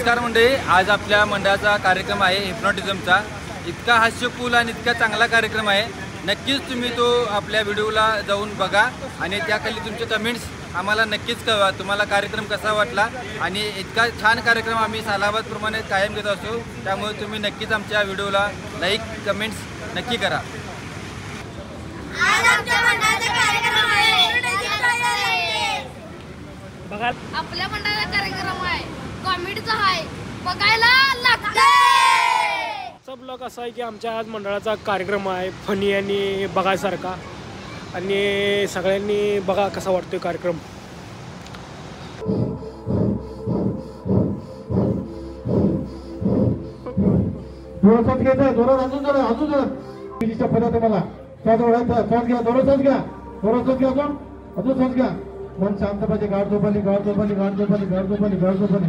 नमस्कार मंडळी, आज आपल्या मंडळाचा कार्यक्रम आहे हिप्नॉटिझमचा। इतका हास्यपूल आणि इतका चांगला कार्यक्रम आहे, नक्कीच तुम्ही तो आपल्या व्हिडिओला जाऊन बघा आणि त्याखाली तुमचे कमेंट्स आम्हाला नक्कीच कळवा तुम्हाला कार्यक्रम कसा वाटला। आणि इतका छान कार्यक्रम आम्ही सालाबादप्रमाणे कायम घेत असतो, त्यामुळे तुम्ही नक्कीच आमच्या व्हिडिओला लाईक कमेंट्स नक्की करा। आज आमच्या मंडळाचा कार्यक्रम आहे, बघा आपल्या मंडळाचा कार्यक्रम आहे, कॉमेडीचा आहे, बघायला लागतंय। सब लोक असं आहे की आमच्या आज मंडळाचा कार्यक्रम आहे फनी आणि बघायसारखा, आणि सगळ्यांनी बघा कसा वाटतोय कार्यक्रम। जोरात घ्यायचा, जोरात अजून जोरात अजून जोरात तिची पद्धत मला श्वास ओढायचा, श्वास घ्या, जोरात श्वास घ्या, जोरात श्वास घ्या, अजून श्वास घ्या। मन शांत पाहिजे, गाड झोपली, गाड झोपली, गाड झोपली, गाड झोपली, गाड झोपली,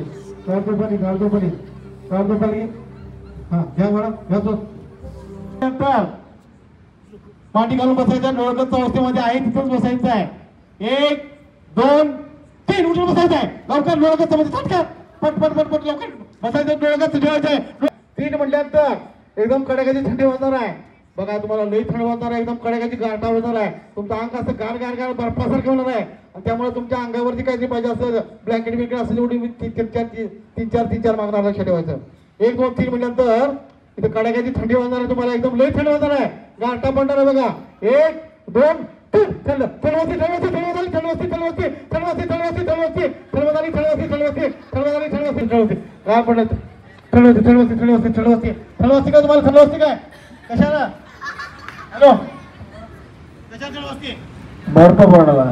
गाड झोपली, गाड झोपली, गाड झोपली। हा घ्या बरं, घ्या झोप। मांडी घालून बसायचं, डोळ्याच्या अवस्थेमध्ये आहे तिथंच बसायचं आहे। 1 2 3 उठून बसायचं आहे, लवकर डोळ्याच्या मध्ये चटका पट पट पट पट लवकर बसायचं, डोळ्याचं ठेवायचं आहे। 3 म्हटल्यानंतर एकदम कडाक्याची थंडी होणार आहे बघा, तुम्हाला लई थंड होणार आहे, एकदम कडाक्याची गारठा होणार आहे, तुमचं अंग असं गार गार गार बर्फासारखं होणार आहे, आणि त्यामुळे तुमच्या अंगावरती काहीतरी पाहिजे असं ब्लँकेट बिंकेट असं एवढी 3-4 मागणार लक्षात ठेवायचं। 1 2 3 म्हटल्यानंतर इथे कडाक्याची थंडी होणार आहे, तुम्हाला एकदम लई थंड होणार आहे, गारठा पडणार आहे बघा। 1 2 3 थंड थंडवस्ती थंडवस्ती थंडवस्ती थंडवस्ती थंडवस्ती थंडवस्ती थंडवस्ती थंडवस्ती थंडवस्ती थंडवस्ती थंडवस्ती थंडवस्ती थंडवस्ती थंडवस्ती गार पडत थंडवस्ती थंडवस्ती थंडवस्ती थंडवस्ती थंडवस्ती काय तुम्हाला थंडवस्ती काय कशाला? हॅलो कशा थंडवस्ती? बर्फ पडला।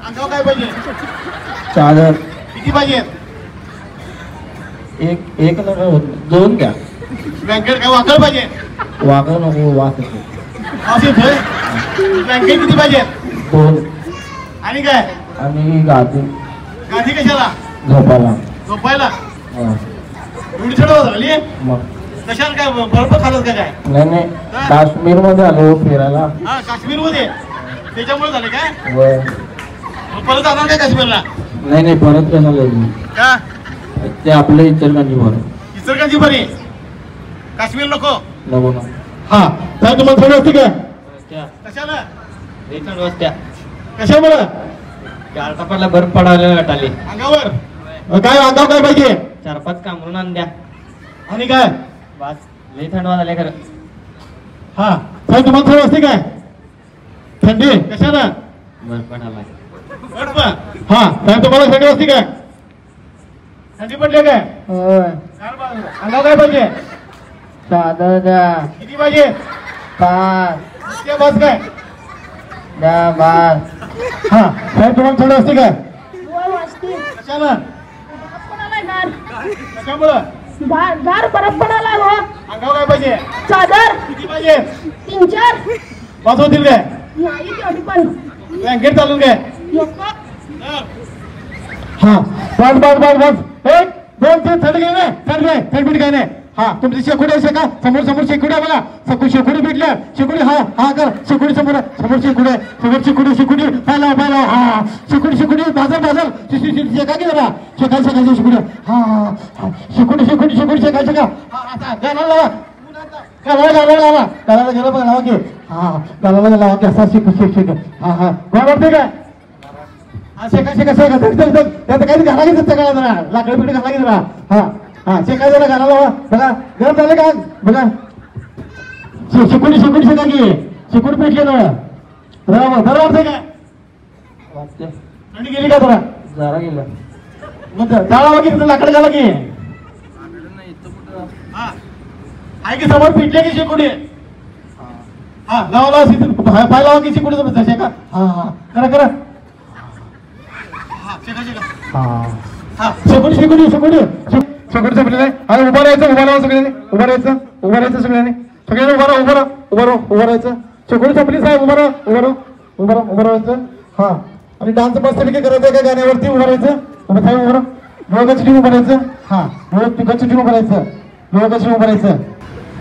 अंगावर काय पाहिजे? चादर किती पाहिजे? एक नको 2 घ्या। ब्लँकेट काय वाकळ पाहिजे? वाकळ नको, वाकळ असे ब्लँकेट किती पाहिजे? 2 आणि काय? आणि गादी। गादी कशाला? झोपायला। झोपायला एवढी थंड झाली मग कशाला? काय बर्फ खाल्लं का काय? नाही नाही, काश्मीर मध्ये आलो फिरायला। हा काश्मीर मध्ये, त्याच्यामुळे झालं काय? होय। परत जाणार काय काश्मीरला? नाही नाही, परत कशाला का? ते आपलं इचलकरंजी बरं। इचलकरंजी बरी, काश्मीर नको नको ना। हा काय तुम्हाला थंड वाजते का? कशाला? थंड वाजत्या कशामुळे? गारठापाला बर्फ पडायला वाटाली अंगावर। काय अंगावर काय पाहिजे? 4-5 कामरून आण द्या। आणि काय? बस लई थंड वाजले खरं। हा काय तुम्हाला थंड वाजते काय? थंडी कशाला? बर्फ पडायला बर्फ। हा काय तुम्हाला थंडी वाजते काय? थंडी पडले काय? होय। अंगावर काय पाहिजे? चादर द्या। किती पाहिजे? 5 बस काय द्या बस। हा काय तुम्हाला थंड वाजते काय? कशाला? कशामुळं? गार बर्फ पडायला हो। अंगावर काय पाहिजे? चादर किती पाहिजे? 3-4 बस होतील काय? नाही तेवढी पण ब्लँकेट चालून काय? हा बस बस बस बस 1 2 3 थंड घे नाही, थंड घे, थंड काय नाही। हा तुमची शेकोडी असे का? समोर समोर शेकोडी आहे बघा, सकू शेकोडी भेटल्या, शेकोडी हा हा कर, शेकोडी समोर समोर शेकोडी समोर शेकोडी शेकोडी पाहिला पाहिला हा शेकोडी शेकोडी बाजार बाजार शेका की जरा शेका शेकायची शेकोडी हा हा शेकोडी शेकोडी शेकोडी शेका शेका। हा आता गाला लावा, गाला गाला लावा, गाला गेला बघा लावा की हा गाला लावा की असा शेक शेक शेक। हा हा कोण वाटते काय? हा शेका शेका शेका धक धक धक, त्यात काही घाला की जरा लाकडी बिकडी घाला की जरा। हा हा शेका जरा गाला लावा बघा, गरम झाले का बघा। शिकुडी शिकुडी शेका की शिकुडी पेटले ना बरोबर बरं वाटतंय काय? वाटते थंडी गेली का जरा? जरा गेलं मग जाळावा की तिथं लाकड घाला की। हा आहे की समोर पेटले की शिकुडी? हा लावा लावा पाय लावा की शिकुडी शेका। हा हा करा करा हा शेका शेका। हा हा शिकुडी शिकुडी शिकुडी सगळं संपलेलं आहे। अरे उभं राहायचं, उभं राहा सगळ्यांनी, उभं राहायचं, उभं राहायचं सगळ्यांनी, सगळ्यांनी उभं राहा, उभं राहा, उभं राहा, उभं राहायचं। सगळी संपली साहेब, उभं राहा, उभं राहा, उभं राहा, उभं राहायचं। हा आणि डान्स मस्त पैकी करायचं का गाण्यावरती उभं राहायचं, उभं साहेब उभं राहा, डोळ्याची टीम उभं राहायचं। हा डोळ्याची टीम उभं राहायचं, डोळ्याची उभं राहायचं।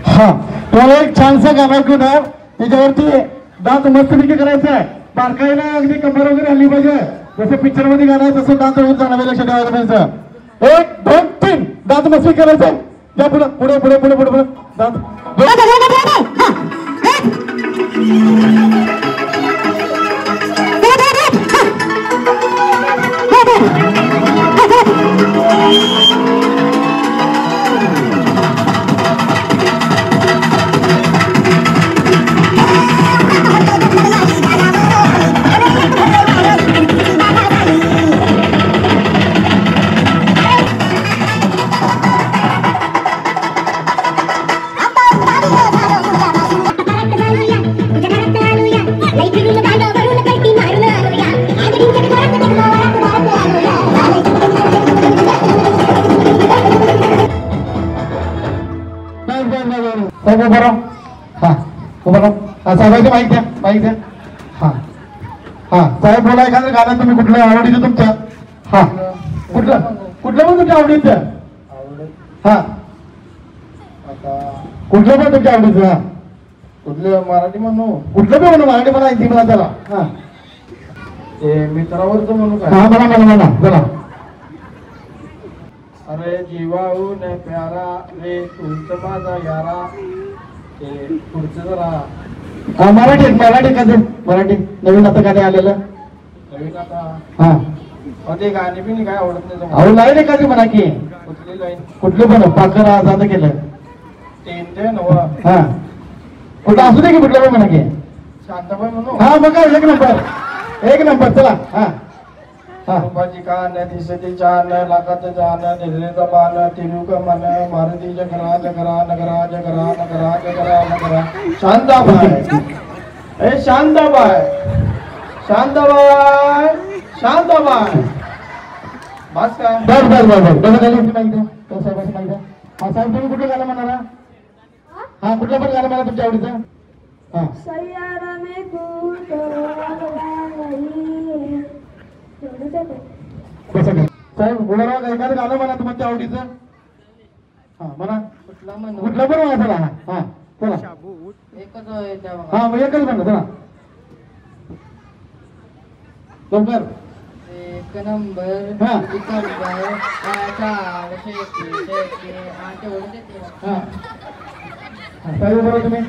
हा तुम्हाला एक छानसं गाणं ऐकून त्याच्यावरती डान्स मस्त पैकी करायचं आहे, बारकाईला अगदी कंबर वगैरे हल्ली पाहिजे, जसं पिक्चर मध्ये गाणं आहे तसं डान्स होऊन जाणार, लक्षात ठेवायचं। 1 2 3 दात मस्ती करायचं त्या पुढे पुढे पुढे पुढे पुढे पुढे दात साहेबांची माहिती द्या माहिती द्या हा हा साहेब बोला एखादं गाणं तुम्ही कुठलं आवडीचं तुमच्या हा कुठलं कुठलं पण तुमच्या आवडीचं हा कुठलं पण तुमच्या आवडीचं हा कुठलं मराठी म्हणू कुठलं पण म्हणू मराठी म्हणा हिंदी म्हणा त्याला हा ते मित्रावरच म्हणू का हा म्हणा म्हणा म्हणा बोला अरे जीवाहून प्यारा रे तुमचं माझा यारा ते पुढचं जरा मराठी मराठी का मराठी नवीन आता गाणे आलेलं नवीन आता हा ते गाणे बी काय आवडत नाही अहो लाईन एखादी म्हणा की कुठली लाईन कुठली पण पाखर आजाद केलं ते नव हा कुठं असू दे की कुठलं पण म्हणा की शांताबाई म्हणू हा मग काय एक नंबर चला हा बाजी कान दिसती जान लागत जान दिल्लीचा मान तिरुक मन मारुती जगरा जगरा नगरा जगरा नगरा जगरा नगरा शांताबाई ए शांताबाई शांताबाई शांताबाई बस काय बर बर बर बर कसं झालं माहिती तो साहेबांची माहिती हा साहेब तुम्ही कुठलं गाणं म्हणाला हा कुठलं पण गाणं म्हणा तुमच्या आवडीचं हा सैयारा में तू साहेब गुलाबराव एखादं गाणं म्हणा तुमच्या आवडीचं हा म्हणा कुठलं पण म्हणा चला हा चला हा मग एकच म्हणा चला लवकर एक नंबर हा. साहेब बरोबर तुम्ही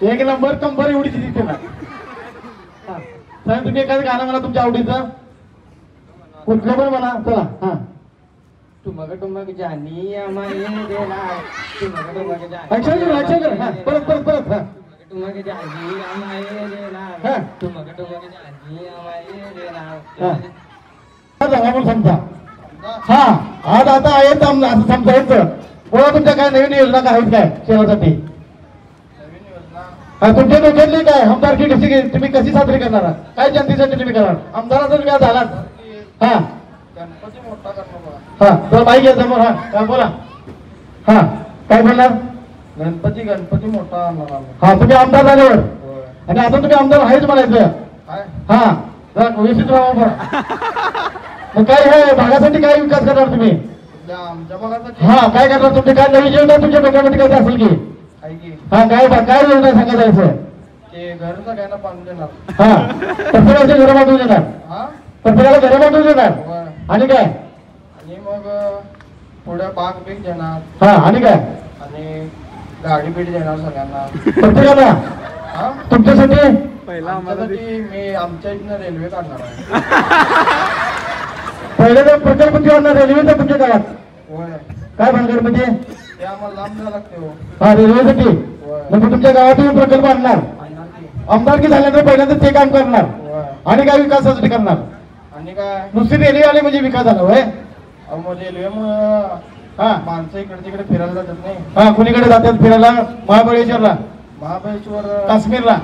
एक नंबर कंबर एवढीच दिसते ना साहेब तुम्ही एखादं गाणं म्हणा तुमच्या आवडीचं कुठलं पण म्हणा चला हा टुमक जानी हमारे देना टुमक जानी अक्षर कर हा परत परत परत हा टुमक जानी हमारे देना हा. टुमक जानी हमारे देना सांगा म्हणून समजा हा आज आता आहे असं समजायचं बोला तुमच्या काय नवीन योजना काय आहेत काय शहरासाठी तुमच्या डोक्यातली काय आमदारकी कशी तुम्ही कशी साजरी करणार काय जनतेसाठी तुम्ही करणार आमदाराचा विकास झाला हा गणपती मोठा करणार हा तर माहिती घ्या समोर हा बोला हा काय बोलणार गणपती मोठा आणणार हा तुम्ही आमदार झाल्यावर आणि आता तुम्ही आमदार आहेच म्हणायचं हा जरा व्यवस्थित राहा मग काय हे भागासाठी काय विकास करणार तुम्ही आमच्या भागासाठी हा काय करणार तुमचे काय नवीन योजना तुमच्या डोक्यामध्ये काय असेल की हा काय काय योजना सांगा जायचं ते घर सगळ्यांना बांधून देणार हा प्रत्येकाचे घर बांधून देणार हा प्रत्येकाला घर बांधून देणार आणि काय आणि मग पुढे बाग बीग देणार हा आणि काय आणि गाडी बीड देणार सगळ्यांना प्रत्येकाला हा तुमच्यासाठी आमच्यासाठी मी आमच्या इथनं रेल्वे काढणार आहे पहिले तर प्रकल्प किंवा रेल्वेचा तुमच्या गावात होय काय भानगड म्हणजे ते आम्हाला लांब जायला लागते हो हा रेल्वेसाठी म्हणजे तुमच्या गावातून प्रकल्प आणणार आणणार की आमदारकी झाल्यानंतर पहिल्यांदा ते काम करणार होय आणि काय विकासासाठी करणार आणि काय नुसती रेल्वे आले म्हणजे विकास झाला होय अहो, मग रेल्वेमुळं हा माणसं इकडे तिकडे फिरायला जातात नाही हा कुणीकडे जातात फिरायला महाबळेश्वरला महाबळेश्वर काश्मीरला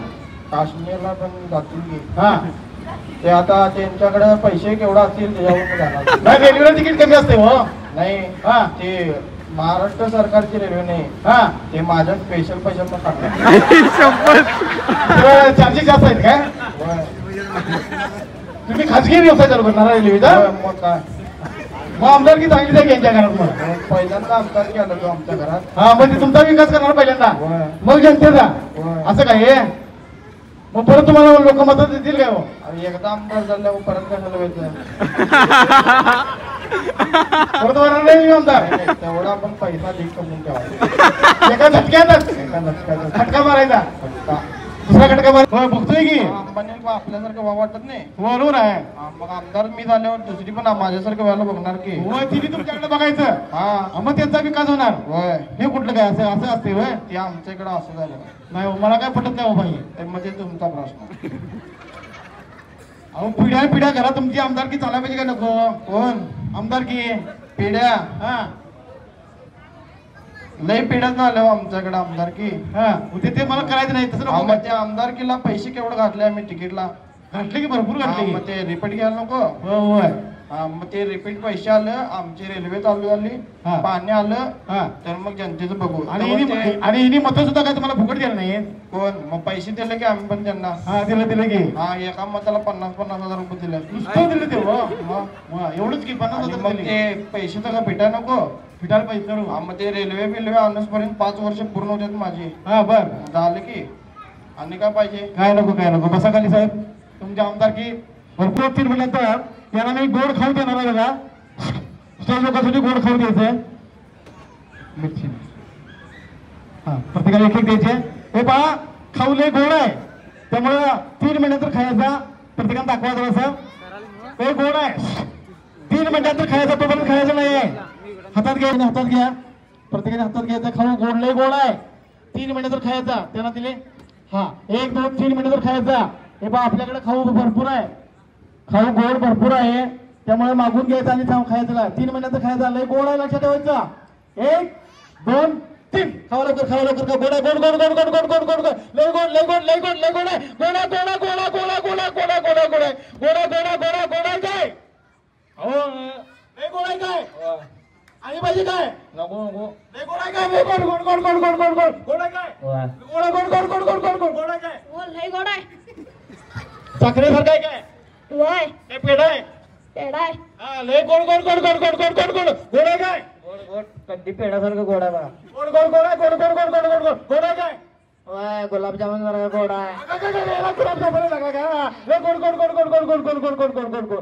काश्मीरला पण जातील की हा ते आता त्यांच्याकडे पैसे केवढा असतील त्याच्यावर जाणार नाही रेल्वेला तिकीट कमी असते हो नाही हा ते महाराष्ट्र सरकारची रेल्वे नाही हा ते माझ्या स्पेशल पैशातून काढणार चार्जेस जास्त आहेत काय तुम्ही खाजगी व्यवसाय चालू करणार रेल्वेचा होय, मग काय मग आमदारकी चांगली आहे यांच्या घरात मग मग पहिल्यांदा आमदार केला तो आमच्या घरात हा म्हणजे तुमचा विकास करणार पहिल्यांदा होय. मग जनतेचा होय. असं काय हे मग परत तुम्हाला लोक मदत देतील काय हो आणि एकदा आमदार झाल्यावर परत कशाला व्हायचं परत वरणार नाही आमदार. तेवढा आपण पैसा लीक कमवून ठेवायचा. एका झटक्यातच खटका मारायचा. दुसरा खटका मार. होय बघतोय की अंबानी आपल्यासारखं व्हावं वाटत नाही. बरोबर आहे. मग आमदार मी झाल्यावर दुसरी पण माझ्यासारखं व्हायला बघणार की. होय तिने तुमच्याकडे बघायचं. हा मग त्यांचा विकास होणार. होय हे कुठलं काय असं असं असते होय. ते आमच्या इकडे असं झालं नाही हो, मला काय पटत नाही हो भाई. ते म्हणजे तुमचा प्रश्न. अहो पिढ्या पिढ्या घरात तुमची आमदारकी चालायला पाहिजे का नको. कोण आमदारकी पिढ्या हा लय पिढ्यात आल्या आमच्याकडे आमदार की. हा ते मला करायचं नाही तसं नको. मग ते आमदारकीला पैसे केवढे घातले आम्ही तिकीटला. घातले की भरपूर घातले की. मग ते रिपीट घ्यायला नको. होय मग ते रिपीट पैसे आलं आमची रेल्वे चालू झाली हा. पाणी आलं हा तर मग जनतेचं बघू. आणि तेव्हा ते- आणि हिनी मत सुद्धा काय तुम्हाला फुकट दिलं नाही. कोण मग पैसे दिले की आम्ही पण त्यांना. हा दिलं की हा एका मताला 50,000 रुपये दिले. नुसतं दिलं ते हो. मग एवढंच की 50,000 मग दिले. ते पैसे तर का भेटा नको. फिटायला पाहिजे करू. मग ते रेल्वे बिल्वे आणण्यापर्यंत 5 वर्ष पूर्ण होतात माझी. हा बर झाले की आणि काय पाहिजे. काय नको बसा खाली साहेब. तुमच्या आमदारकी भरपूर 3 महिन्यानंतर यांना मी गोड खाऊ देणार आहे बघा. स्टेज लोकांसाठी गोड खाऊ द्यायचं. मिरची हा प्रत्येकाला एक द्यायचे. हे पहा खाऊ लय गोड आहे त्यामुळं 3 महिन्यानंतर खायचा. प्रत्येकाला दाखवा जरासं. हे गोड आहे 3 महिन्यानंतर खायचा. तोपर्यंत खायचं नाही आहे. हातात घ्या प्रत्येकाने हातात घ्यायचा. खाऊ गोड लय गोड आहे 3 महिन्यानंतर खायचा. त्यांना दिले हा 1 2 3 महिन्यानंतर खायचा. हे पहा आपल्याकडे खाऊ भरपूर आहे. खाऊ गोड भरपूर आहे त्यामुळे मागून घ्यायचं आणि खायचं. 3 महिन्यात खायचा. लय गोड आहे लक्षात ठेवायचा. 1 2 3 खावा लवकर गोड आहे. गोड लय गोड आहे. गोडा काय अहो लय गोड आहे काय आणि पाहिजे काय नको लय गोड आहे काय. लय गोड गोड आहे काय. गोड आहे काय. लय गोड आहे. साखरेसारखं आहे काय. वय हे पेढा आहे. पेढा आहे. हा लय गोड गोड आहे काय. कधी पेढ्यासारखं गोडा बघा. गोड आहे काय. वय गुलाबजामुन जरा गोड आहे. गुलाबजामुन लागला का. लय गोड एकदम गोड.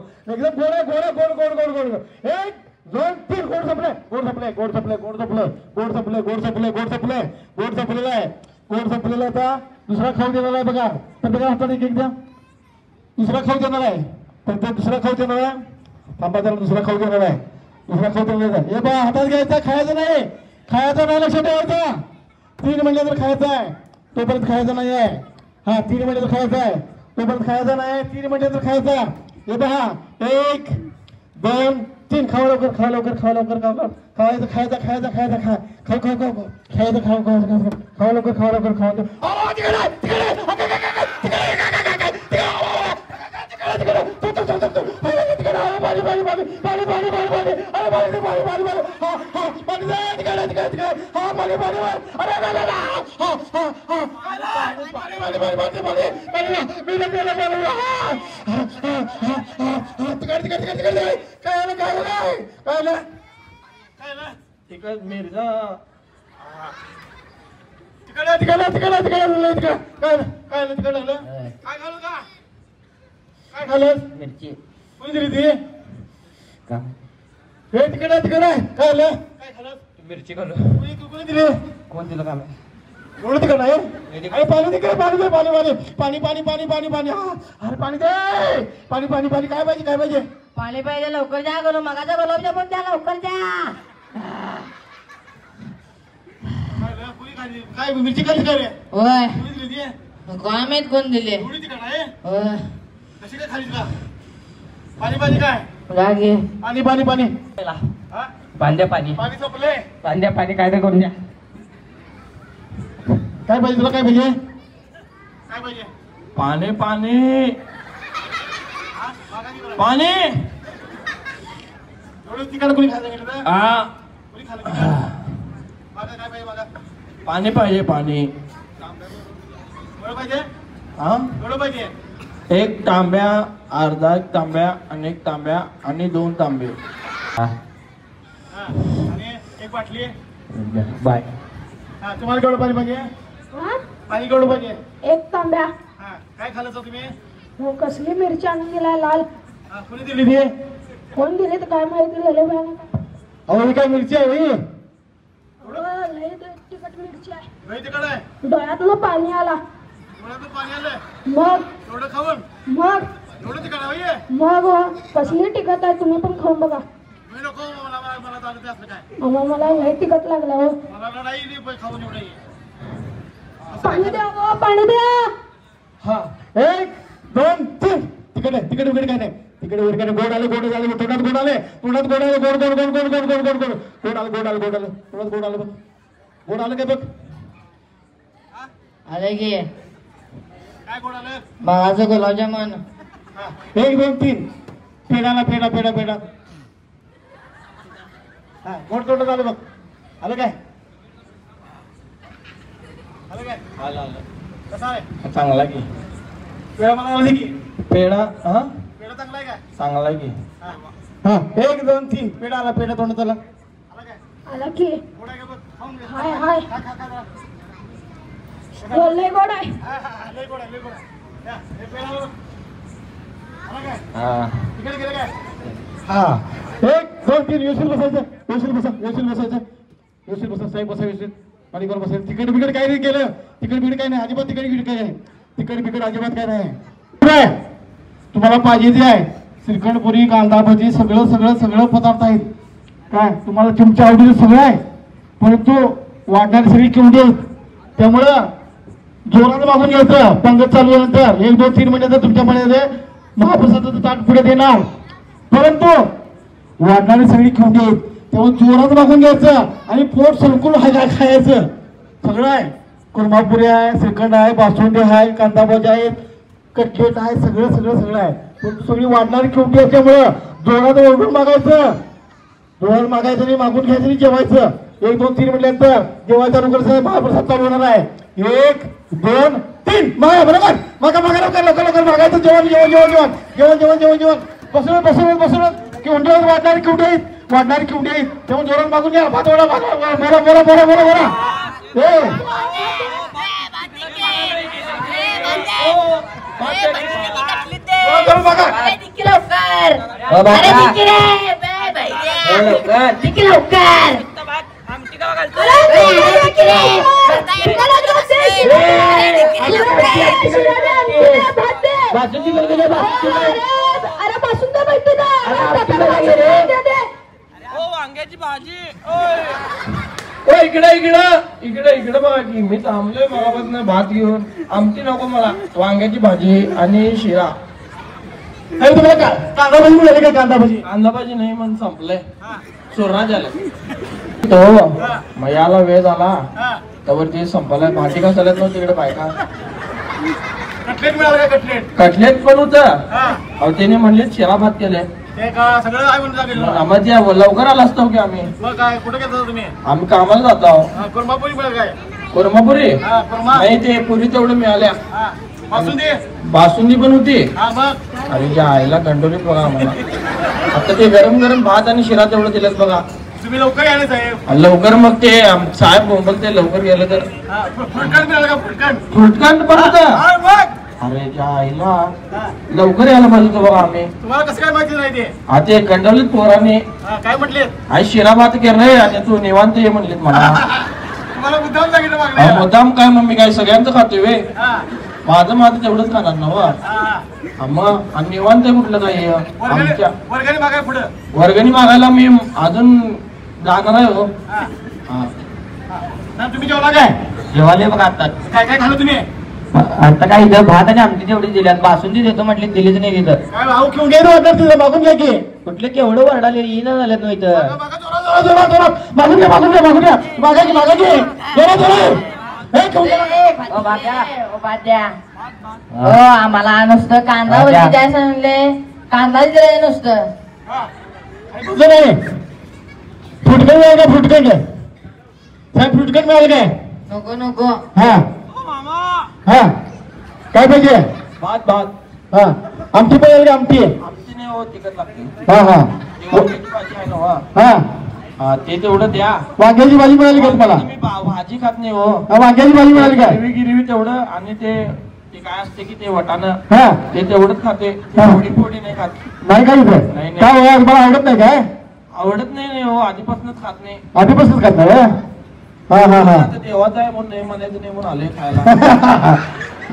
1 2 3 गोड संपले. गोड संपलेला आहे. आता दुसरा खाऊ देणार आहे बघा. प्रत्येकाला हातात एक द्या. दुसरा खाऊ देणार आहे. थांबा त्याला दुसरा खाऊ देणार आहे. हे बा हातात घ्यायचा. खायचं नाही लक्षात ठेवायचा. 3 महिन्यानंतर खायचा आहे तोपर्यंत खायचं नाही आहे. हा 3 महिन्यानंतर खायचा आहे तोपर्यंत खायचा नाही. 3 महिन्यानंतर खायचा. हे पहा 1 2 3 खावा लवकर खावायचं. खायचा खावा लवकर. मिर्झा काय खाल्लं मिरची कोणी दिली ती. हे तिकडे आहे. काय झालं काय खाल्लं. मिरची खाल्लो. कोणी दिली. कोण दिलं का एवढं तिकडं आहे. अरे पाणी तिकडे पाणी हा अरे पाणी दे. पाणी काय पाहिजे. पाणी पाहिजे लवकर द्या. मगाचा गुलाबजामुन द्या लवकर द्या. काय मिरची खाली काय रे. वय कोणी दिली ती. काय माहित कोण दिले. एवढी तिकडे आहे. वय कशी काय खाली का. पाणी काय. रागे पाणी हा पांद्या पाणी संपले. काय तर करून द्या. काय पाहिजे तुला. काय पाहिजे पाणी एवढं तिकडे कोणी खायला गेलं. कोणी खाल्लं मागा काय पाहिजे. मागा पाणी पाहिजे. एवढं पाहिजे. हा एवढं पाहिजे. 1 तांब्या अर्धा तांब्या आणि 1 तांब्या आणि 2 तांबे. हा आणि 1 बाटली. बाय. हा तुम्हाला केवढं पाणी पाहिजे. पाणी केवढं पाहिजे. 1 तांब्या. हा काय खाल्लं तुम्ही. हो कसली मिरची आणून दिलाय लाल. हा कोणी दिली ती. कोण दिले तर काय माहिती झाले बाळा. अहो ही काय मिरची आहे भाई? लय तिखट मिरची आहे. लय तिखट आहे. डोळ्यातलं पाणी आला. डोळ्यातून पाणी आलं. मग एवढं खाऊन मग एवढं तिखट आहे भाई? मग कसली तिखट आहे, तुम्ही पण खाऊन बघा. मी नको, मला मला चालत असलं काय. मला लय तिखट लागलं हो. मला नाही खाऊन एवढं ये. पाणी द्या हो, पाणी द्या. हा 1 2 3 तिकडे तिकडे वगैरे काय नाही. तिकडे वगैरे काय नाही. गोड आले गोड झाले तोंडात गोड आले तोंडात गोड आले गोड गोड गोड गोड गोड गोड गोड गोड गोड आलं गोड आलं गोड आलं तोंडात गोड आलं बघ. गोड आलं काय बघ. आले की काय गोड आलं? बाळाचं गुलाबजामुन. 1 2 3 पेढाला पेढा पेढा पेढा. हा गोड तोंडात आलं बघ. आलं काय? आलं काय? आलं आलं. कसं आहे? चांगला की पेढा मला आलं की पेढा हा पेढा चांगला आहे काय? चांगला की हा 1 2 3 पेढा आला पेढा तोंडात आला. आला काय? आला की गोड आहे का बघ. खाऊन घे. हाय हाय खा खा खा जरा. लय गोड आहे. लय गोड आहे लय गोड आहे. या, हे पेढा बघ. आला काय? हा तिकडे गेलं काय? हा 1 2 3 येशील बसायचं. येशील बसा येशील बसायचं. येशील बसा साहेब बसा येशील. आणि कोण बसायचं. तिकड बिकड काय नाही केलं. तिकड बिकड काय नाही अजिबात. तिकड बिकड काय नाही. तिकड बिकड अजिबात काय नाही. काय तुम्हाला पाहिजे ते आहे. श्रीखंड पुरी कांदा भजी सगळं सगळं सगळं पदार्थ आहेत. काय तुम्हाला तुमच्या आवडीचं सगळं आहे. परंतु वाढणारी सगळी केवढी आहेत. त्यामुळं जोरानं मागून घ्यायचं. पंगत चालू झाल्यानंतर 1 2 3 महिन्याचं तुमच्या मध्ये महाप्रसादाचं ताट पुढे देणार. परंतु वाढणारी सगळी केवढी आहेत. त्यामुळे जोरात मागून घ्यायचं आणि पोट सलकून खायचं. सगळं आहे. कुर्मापुरी आहे श्रीखंड आहे बासुंदी आहे कांदा भजी आहेत कटलेट आहे सगळं सगळं सगळं आहे. सगळी वाढणारी केवढी असल्यामुळं जोरात ओरडून मागायचं. जोरात मागायचं नाही मागून घ्यायचं नाही जेवायचं. 1 2 3 म्हटल्यानंतर जेवायचा अनुग्रह महाप्रसाद चालू होणार आहे. 1 2 3 मागा बरोबर मागा मागा लवकर लवकर लवकर मागायचं. जेवण जेवण जेवण जेवण जेवण जेवण जेवण जेवण बसून बसून बसून केवढ्यावर वाढणारी केवढी आहेत. वाढणारी केवढी आहेत. तेव्हा जोरात मागून घ्या. भात वडा भात बोला बोला बोला बोला बोला. अरे पासून तर माहिती ना वांग्याची भाजी. इकडे इकडं इकडे इकडे बघा की मी थांबलोय मगापासून भात घेऊन. आमटी नको मला वांग्याची भाजी आणि शिरा. तुम्हाला कांदा भजी मिळाली का? कांदा भजी कांदा भाजी नाही म्हणून संपलंय. सुरराज आलं तो मग याला वेळ झाला त्यावर ते संपलाय. भाजी का चालत नव्हती तिकडे बायका. कटलेट मिळालं का? कटलेट कटलेट पण होत. अहो त्याने म्हणले शिरा भात केले. ते का सगळं आहे म्हणून लागेल. आम्हाला लवकर आला असतो की आम्ही. मग काय कुठे गेलो तुम्ही? आम्ही कामाला जातो आहो. कुर्मापुरी मिळाल काय? कोरमापुरी हा कुर्मा. नाही ते पुरी तेवढं मिळाल्या. हा बासुंदी. बासुंदी पण होती. हा मग अरे ज्या आईला गंडोली बघा आम्हाला. आता ते गरम गरम भात आणि शिरा तेवढं दिलं बघा. तुम्ही लवकर या ना साहेब. लवकर मग ते साहेब बोंबल ते लवकर गेलं तर फुलकंड मिळालं का? फुलकंड फ्रुटकांड पण होतं. हा मग अरे ज्या आईला लवकर यायला पाहिजे होतं बघा आम्ही. तुम्हाला कसं काय माहिती नाही ते? हा ते गंडवलीत पोराने काय म्हटले? आई शिरा भात केलंय आणि तू निवांत ये म्हणलीत मला. तुम्हाला मुद्दाम सांगितलं अहो, मागणी. मुद्दाम काय मग मी काय सगळ्यांचं खातोय वे. माझं माझं तेवढंच खाणार ना वा. मग आणि निवांत कुठलं काय आमच्या वर्गाने मागाय पुढं वर्गणी मागायला मी अजून जाणार आहे हो. तुम्ही जेवला काय? जेवायला बघा आता काय काय खाल्लं तुम्ही? आता काय इथं भात आणि आमटी तेवढी दिल्यात. बासुंदी देतो म्हटली दिलीच नाही तिथं. काय भाऊ घेऊन घे वाटणार तिथं मागून घ्या की. कुठले केवढं वरडाले येईना झाल्यात ना इथं. मागा जोरात जोरात जोरात मागून घ्या मागून घ्या मागून घ्या मागा की मागा की जोरात जोरात. हे घेऊन घ्या. आम्हाला नुसतं कांदा भजी द्यायला सांगले. कांदा दिलाय नुसतं. तुझं नाही फुटकट मिळाल का? फुटकट साहेब फुटकट मिळाल काय? नको नको. हा हा काय पाहिजे? भात भात हा आमटी पाहिजे का? आमटी आमची नाही हो तिकट लागते. हा हा ते वांग्याची भाजी आहे ना हो. हा हा ते तेवढं द्या. वांग्याची भाजी मिळाली का तुम्हाला? मी भाजी खात नाही हो. हा, वांग्याची भाजी मिळाली काय? गिरवी गिरवी तेवढं आणि ते काय असते की ते वटाणं हा ते तेवढंच खाते. हा. फोडी फोडी नाही खात. नाही काय इथं नाही. काय हो, मला आवडत नाही काय आवडत नाही हो, आधीपासूनच खात नाही. आधीपासूनच खात नाही हा हा हा आता देवाचं आहे म्हणून नाही म्हणायचं नाही म्हणून आले खायला.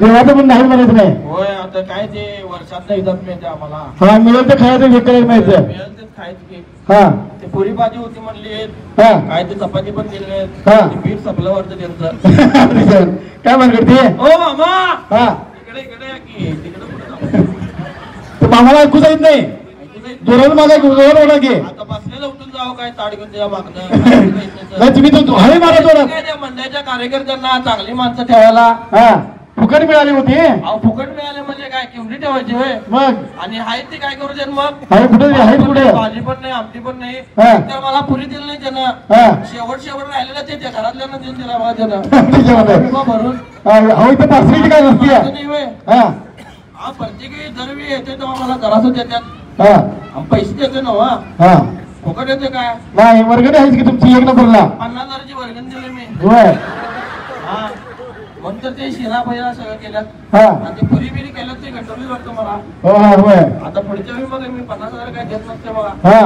देवाचं पण नाही म्हणायचं नाही होय आता काय ते वर्षात एकदाच मिळते आम्हाला. हा मिळेल ते खायचं विकलं माहिती मिळेल तेच खायचं की. हा ते पुरी भाजी होती म्हणली, हा काय ते चपाती पण दिले, हा. पीठ संपलं वाटतं त्यांचं. काय म्हणत ते ओ मामा हा इकडे इकडे या की, तिकडे कुठे जाऊ? ते मामाला ऐकू जात नाही ऐकू जाईत? जोरात माझा जोरात होणार की आता बसलेलं उठून जावं काय ताड घेऊन त्या मागणं. नाही तुम्ही तो आहे मला जोरात काय त्या मंडळाच्या कार्यकर्त्यांना चांगली माणसं ठेवायला हा फुकट मिळाली होती अहो फुकट मिळाले म्हणजे काय किमडी ठेवायची होय. मग आणि आहेत ते काय करू देत मग. आहे कुठे आहे कुठे भाजी पण नाही, आमटी पण नाही, हा. तर मला पुरी दिली नाही त्यानं. हा शेवट राहिलेलं ते त्या घरातल्यांना देऊन दिला बघा त्यानं. त्याच्यामध्ये. विमा भरून अहो इथे पासरीची काय नसती माझं नाही होय. हा हा प्रत्येकी दरवेळी येते तेव्हा मला जरासं देतात. हा आम्ही पैसे देते ना वा. हा फुकट येते काय. नाही वर्गणी आहेच की तुमची एक नंबरला 50,000ची वर्गणी दिली मी. होय हा मग तर ते शिरा पहिला सगळं केलं हा आणि ते पुरी बिरी केलं ते गंडवली वाटतं मला. हो हा होय आता पुढच्या वेळी बघा मी 50,000 काय देत नसते बघा. हा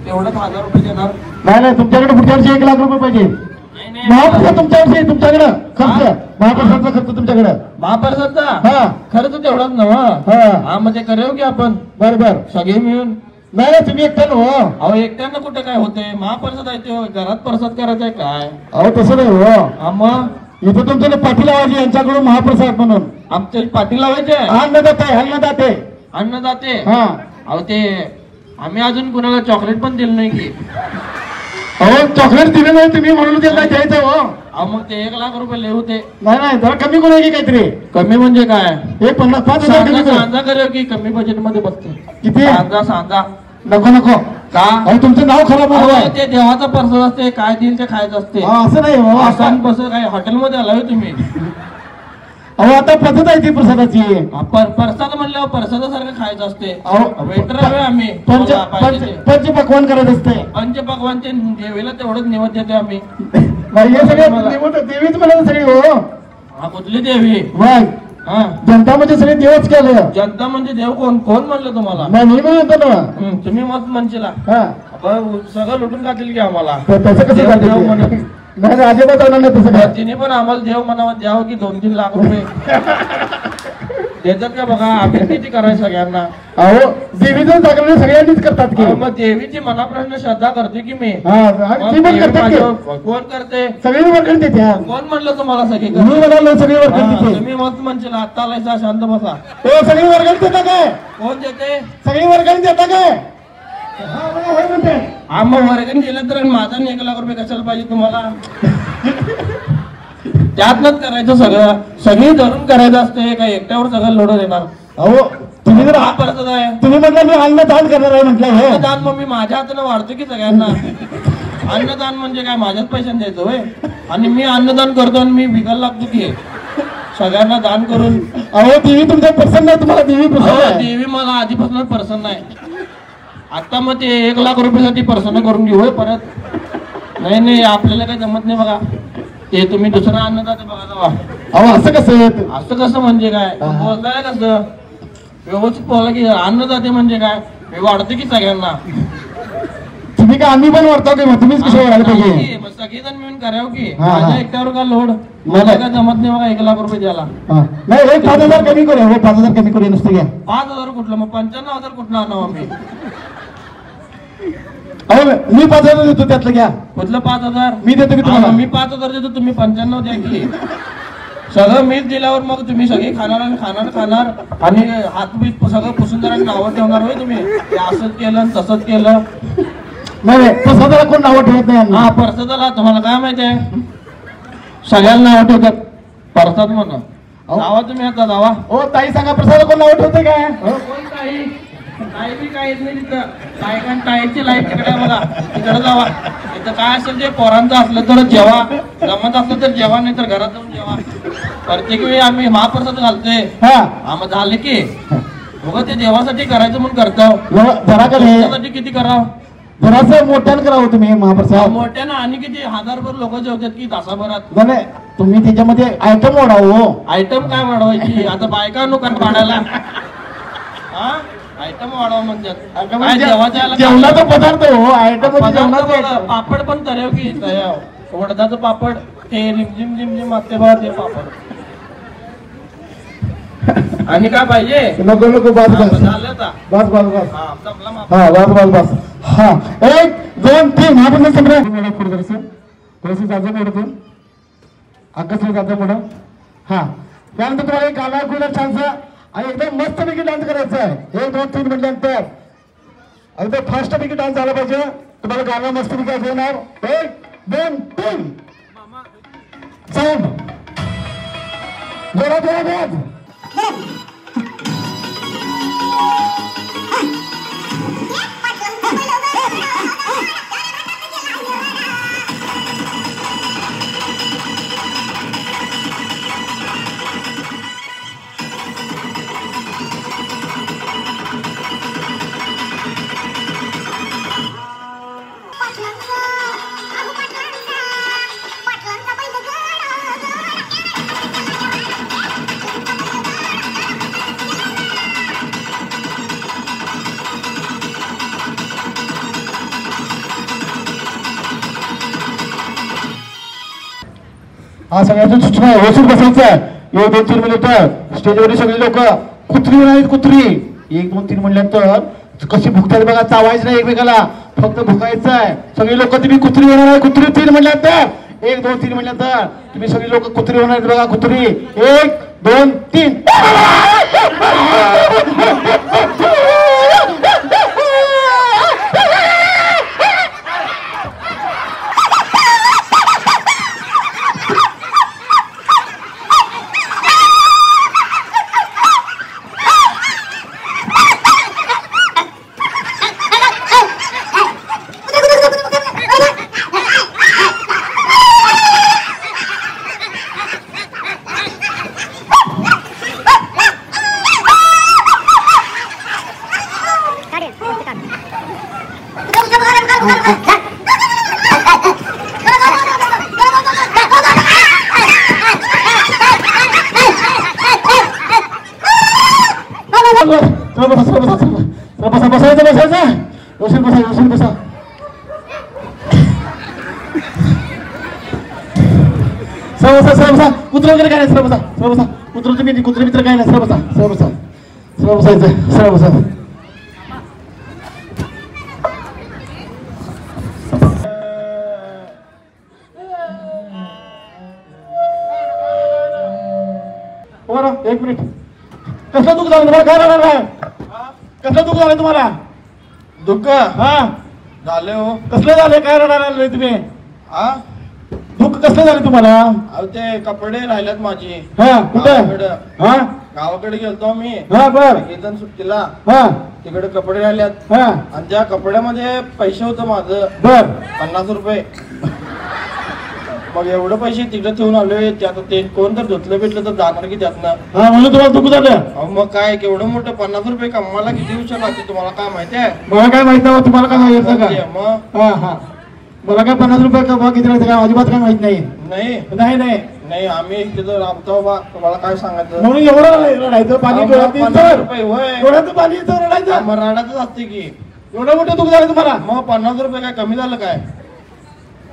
तेवढंच 1,000 रुपये देणार. नाही नाही तुमच्याकडे पुढच्या वर्षी 1 लाख रुपये पाहिजे नाही नाही महाप्रसाद तुमच्या वर्षी तुमच्याकडे खर्च महाप्रसादचा खर्च तुमच्याकडे महाप्रसादचा हा खर्च तेवढाच ना वा. हा हा म्हणजे करेव की आपण बर बर सगळे मिळून. नाही नाही तुम्ही एकट्यानं हो अहो एकट्यानं कुठं काय होते. महाप्रसाद आहे ते घरात प्रसाद करायचा आहे काय. अहो तसं नाही हो हा मग इथं तुमच्याकडे पाठी लावायची यांच्याकडून महाप्रसाद म्हणून आमच्या पाठी लावायचे अन्नदाते अन्नदाते अन्नदाते. हा अहो ते आम्ही अजून कुणाला चॉकलेट पण दिलं नाही की. अहो चॉकलेट दिले नाही तुम्ही म्हणून ते नाही द्यायचं हो अहो मग ते 1 लाख रुपये लिहू ते. नाही नाही जरा कमी करू की काहीतरी कमी म्हणजे काय. हे 5,000 कमी करू. सांजा करेव की कमी बजेट मध्ये बसते. किती सांजा नको नको का. अहो तुमचं नाव खराब अहो, होणार ते देवाचा प्रसाद असते काय देईल ते खायचं असते. असं नाही हो असं असं बस काय हॉटेलमध्ये आला होय तुम्ही. अहो आता पद्धत आहे ती प्रसादाची प्रसाद म्हणल्यावर प्रसादासारखं खायचं असते. अहो वेटर आहे आम्ही. पंच तुम्हाला पाहिजे ते. पंचपक्वान करायचं असते पंचपक्वान ते देवीला तेवढंच निवड देते आम्ही. नाही, हे सगळे देवीच म्हणाल सगळी हो हा कुठली देवी. मग हा जनता म्हणजे सगळे देवच केलं जनता म्हणजे देव कोण कोण म्हणलं तुम्हाला. नाही मी म्हणतो ना तुम्ही मत म्हणशीला हा सगळं लुटून काढतील की आम्हाला. तर तसं कसं देव करते म्हणत. ते? नाही नाही, अजिबात होणार नाही तसं काय तिने पण आम्हाला देव म्हणावं द्यावं की 2-3 लाख रुपये देतात का बघा. आम्ही किती करायचं सगळ्यांना. अहो देवीचं जागरण सगळ्यांनीच करतात की अहो, मग देवीची मनाप्रश्न श्रद्धा करते की मी. हा मग ती पण देवी करतात की. माझ्यावर कोण करते. सगळी वर्गण देते हा. कोण म्हणलं तुम्हाला सगळे मी म्हणालो सगळी वर्गण हा, देते तुम्ही मत म्हणशील आता आलायचा शांत बसा. हो सगळी वर्गण देता काय कोण देते. सगळी वर्गण देता काय हा, मला होय म्हणते. हा मग वर्गण दिलं तर माझा 1 लाख रुपये कशाला पाहिजे तुम्हाला. त्यातनच करायचं सगळं. सगळी धरून करायचं असते काय एकट्यावर सगळं लोड येणार. अहो तुम्ही जर हा परत आहे तुम्ही म्हटलं मी अन्नदान करणार आहे म्हटलं हे अन्नदान मग मी माझ्या हाताने वाढतो की सगळ्यांना. अन्नदान म्हणजे काय माझ्याच पैशाने द्यायचं होय. आणि मी अन्नदान करतो आणि मी विकायला लागतो की सगळ्यांना दान करून. अहो देवी तुमच्या प्रसन्न आहे तुम्हाला देवी प्रसन्न अहो, आहे देवी मला आधीपासूनच प्रसन्न आहे. आता मग ते 1 लाख रुपयासाठी प्रसन्न करून घेऊ होय परत. नाही नाही आपल्याला काही जमत नाही बघा. ते तुम्ही दुसरा अन्नदाते बघा जावा. अहो असं कसं असं कसं म्हणजे काय बोलताय कसं व्यवस्थित बोला की अन्नदाते म्हणजे काय. हे वाढते की सगळ्यांना. तुम्ही काय आम्ही पण वाढतो की मग तुम्हीच कशा वाढायला पाहिजे नाही, मग सगळेजण मिळून करावं की. हा, हा. माझ्या एकट्यावर का लोड. मला काय जमत नाही बघा 1 लाख रुपये द्यायला. हा. नाही हे 5,000 कमी करूया हो 5,000 कमी करूया नुसतं घ्या 5,000 कुठलं मग 95,000 कुठलं आणावं आम्ही. अहो मी 5,000 देतो त्यातलं घ्या कुठलं 5,000 मी देतो की तुम्हाला मी 5,000 देतो तुम्ही 95 द्या की. सगळं मीच दिल्यावर मग तुम्ही सगळी खाणार आणि खाणार आणि हातबीत सगळं पुसून जरा नावं ठेवणार होय तुम्ही. हे असंच केलं आणि तसंच केलं. नाही नाही प्रसादाला कोण नावं ठेवत नाही आम्ही. हा प्रसादाला तुम्हाला काय माहिती आहे सगळ्यांना नावं ठेवतात प्रसाद म्हणून. जावा तुम्ही आता जावा. हो ताई सांगा प्रसादाला कोण नावं ठेवते काय हो, कोण काही काही बी काहीच नाही तिथं. काय टाईची लाईफ तिकडे बघा तिकडे जावा. इथं काय असेल ते पोरांचं असलं तर जेवा. जमत असलं तर जेवा नाही तर घरात जाऊन जेवा. प्रत्येक वेळी आम्ही महाप्रसाद घालतोय. हा आम्ही झाले की बघा ते देवासाठी करायचं म्हणून करतो. जरा का नाही त्यासाठी किती करावं. जरासं मोठ्यानं करावं तुम्ही महाप्रसाद मोठ्यानं आणि किती 1,000भर लोक जेवतात की तासाभरात. नाही नाही, तुम्ही त्याच्यामध्ये आयटम वाढावं हो आयटम काय वाढवायची आता बायका नको पाडायला. हा आयटम वाढवा म्हणतात Item काय जेवायला जेवणाचा पदार्थ हो आयटम पदार्थ बघा, पापड पण तऱ्याव की वडदाचं पापड ते रिमझिम झिमझिम मागते बघा ते पापड आणि काय पाहिजे नको नको बस बस झालं का बस बस बस हा संपला माप. हा बस बस बस हा 1 2 3 महाराज समजा मला पुढे करायचं थोडंसं जायचं पुढे आकाशला जायचं पुढे हा त्यानंतर तुम्हाला एक गाणं ऐकून छानसा आणि एकदम मस्तपैकी डान्स करायचा आहे 1 2 3 म्हटल्यानंतर एकदम फास्टपैकी डान्स झाला पाहिजे तुम्हाला गाणं मस्तपैकी ऐकवणार 1 2 3 साऊंड जोरात जोरात हा सगळ्यांची सूचना आहे व्यवस्थित बसायचं आहे 1 2 3 मिनिटं स्टेजवरील सगळी लोक कुत्री नाहीत कुत्री 1 2 3 म्हणल्यानंतर कशी भुकतात बघा चावायचं नाही एकमेकाला फक्त भुकायचं आहे सगळी लोक तुम्ही कुत्री होणार आहे कुत्री 3 म्हणल्यानंतर 1 2 3 म्हणल्यानंतर तुम्ही सगळी लोक कुत्री होणार आहेत बघा कुत्री 1 2 3 कुत्र वगैरे काय नाही सरळ बसा सरळ बसा कुत्र तुम्ही कुत्रे मित्र काय नाही सरळ बसा सरळ बसा सरळ बसायचं सरळ बसा बरं 1 मिनिट कसलं दुःख झालं तुम्हाला काय राहणार आहे कसलं दुःख झालं तुम्हाला दुःख हा झाले हो कसलं झालं काय राहणार आहे तुम्ही हा दुःख कसलं झालं तुम्हाला अहो ते कपडे राहिलेत माझी हा कुठं गावाकडं. हा गावाकडे गेलतो मी हा बर इथं सुट्टीला हा तिकडे कपडे राहिल्यात हा आणि त्या कपड्यामध्ये पैसे होतं माझं बर 50 रुपये मग एवढं पैसे तिकडे ठेवून आलोय त्यात ते कोण तर धुतलं भेटलं तर जाणार की त्यातनं हा म्हणून तुम्हाला दुःख झालं अहो मग काय केवढं मोठं 50 रुपये कमवायला किती विचार लागते तुम्हाला काय माहिती आहे मला काय माहित नाही तुम्हाला काय माहित का मग हा हा मला काय 50 रुपये का किती राहते काय अजिबात काय माहित नाही नाही नाही नाही नाही आम्ही तिथं राबतो बा तुम्हाला काय सांगायचं म्हणून एवढं रडायचं पाणी अहो, डोळ्यात 50 येतं. रुपये होय डोळ्याचं पाणी येतं रडायचं मग राडातच असते की एवढं मोठं दुःख झालं तुम्हाला मग 50 रुपये काय कमी झालं काय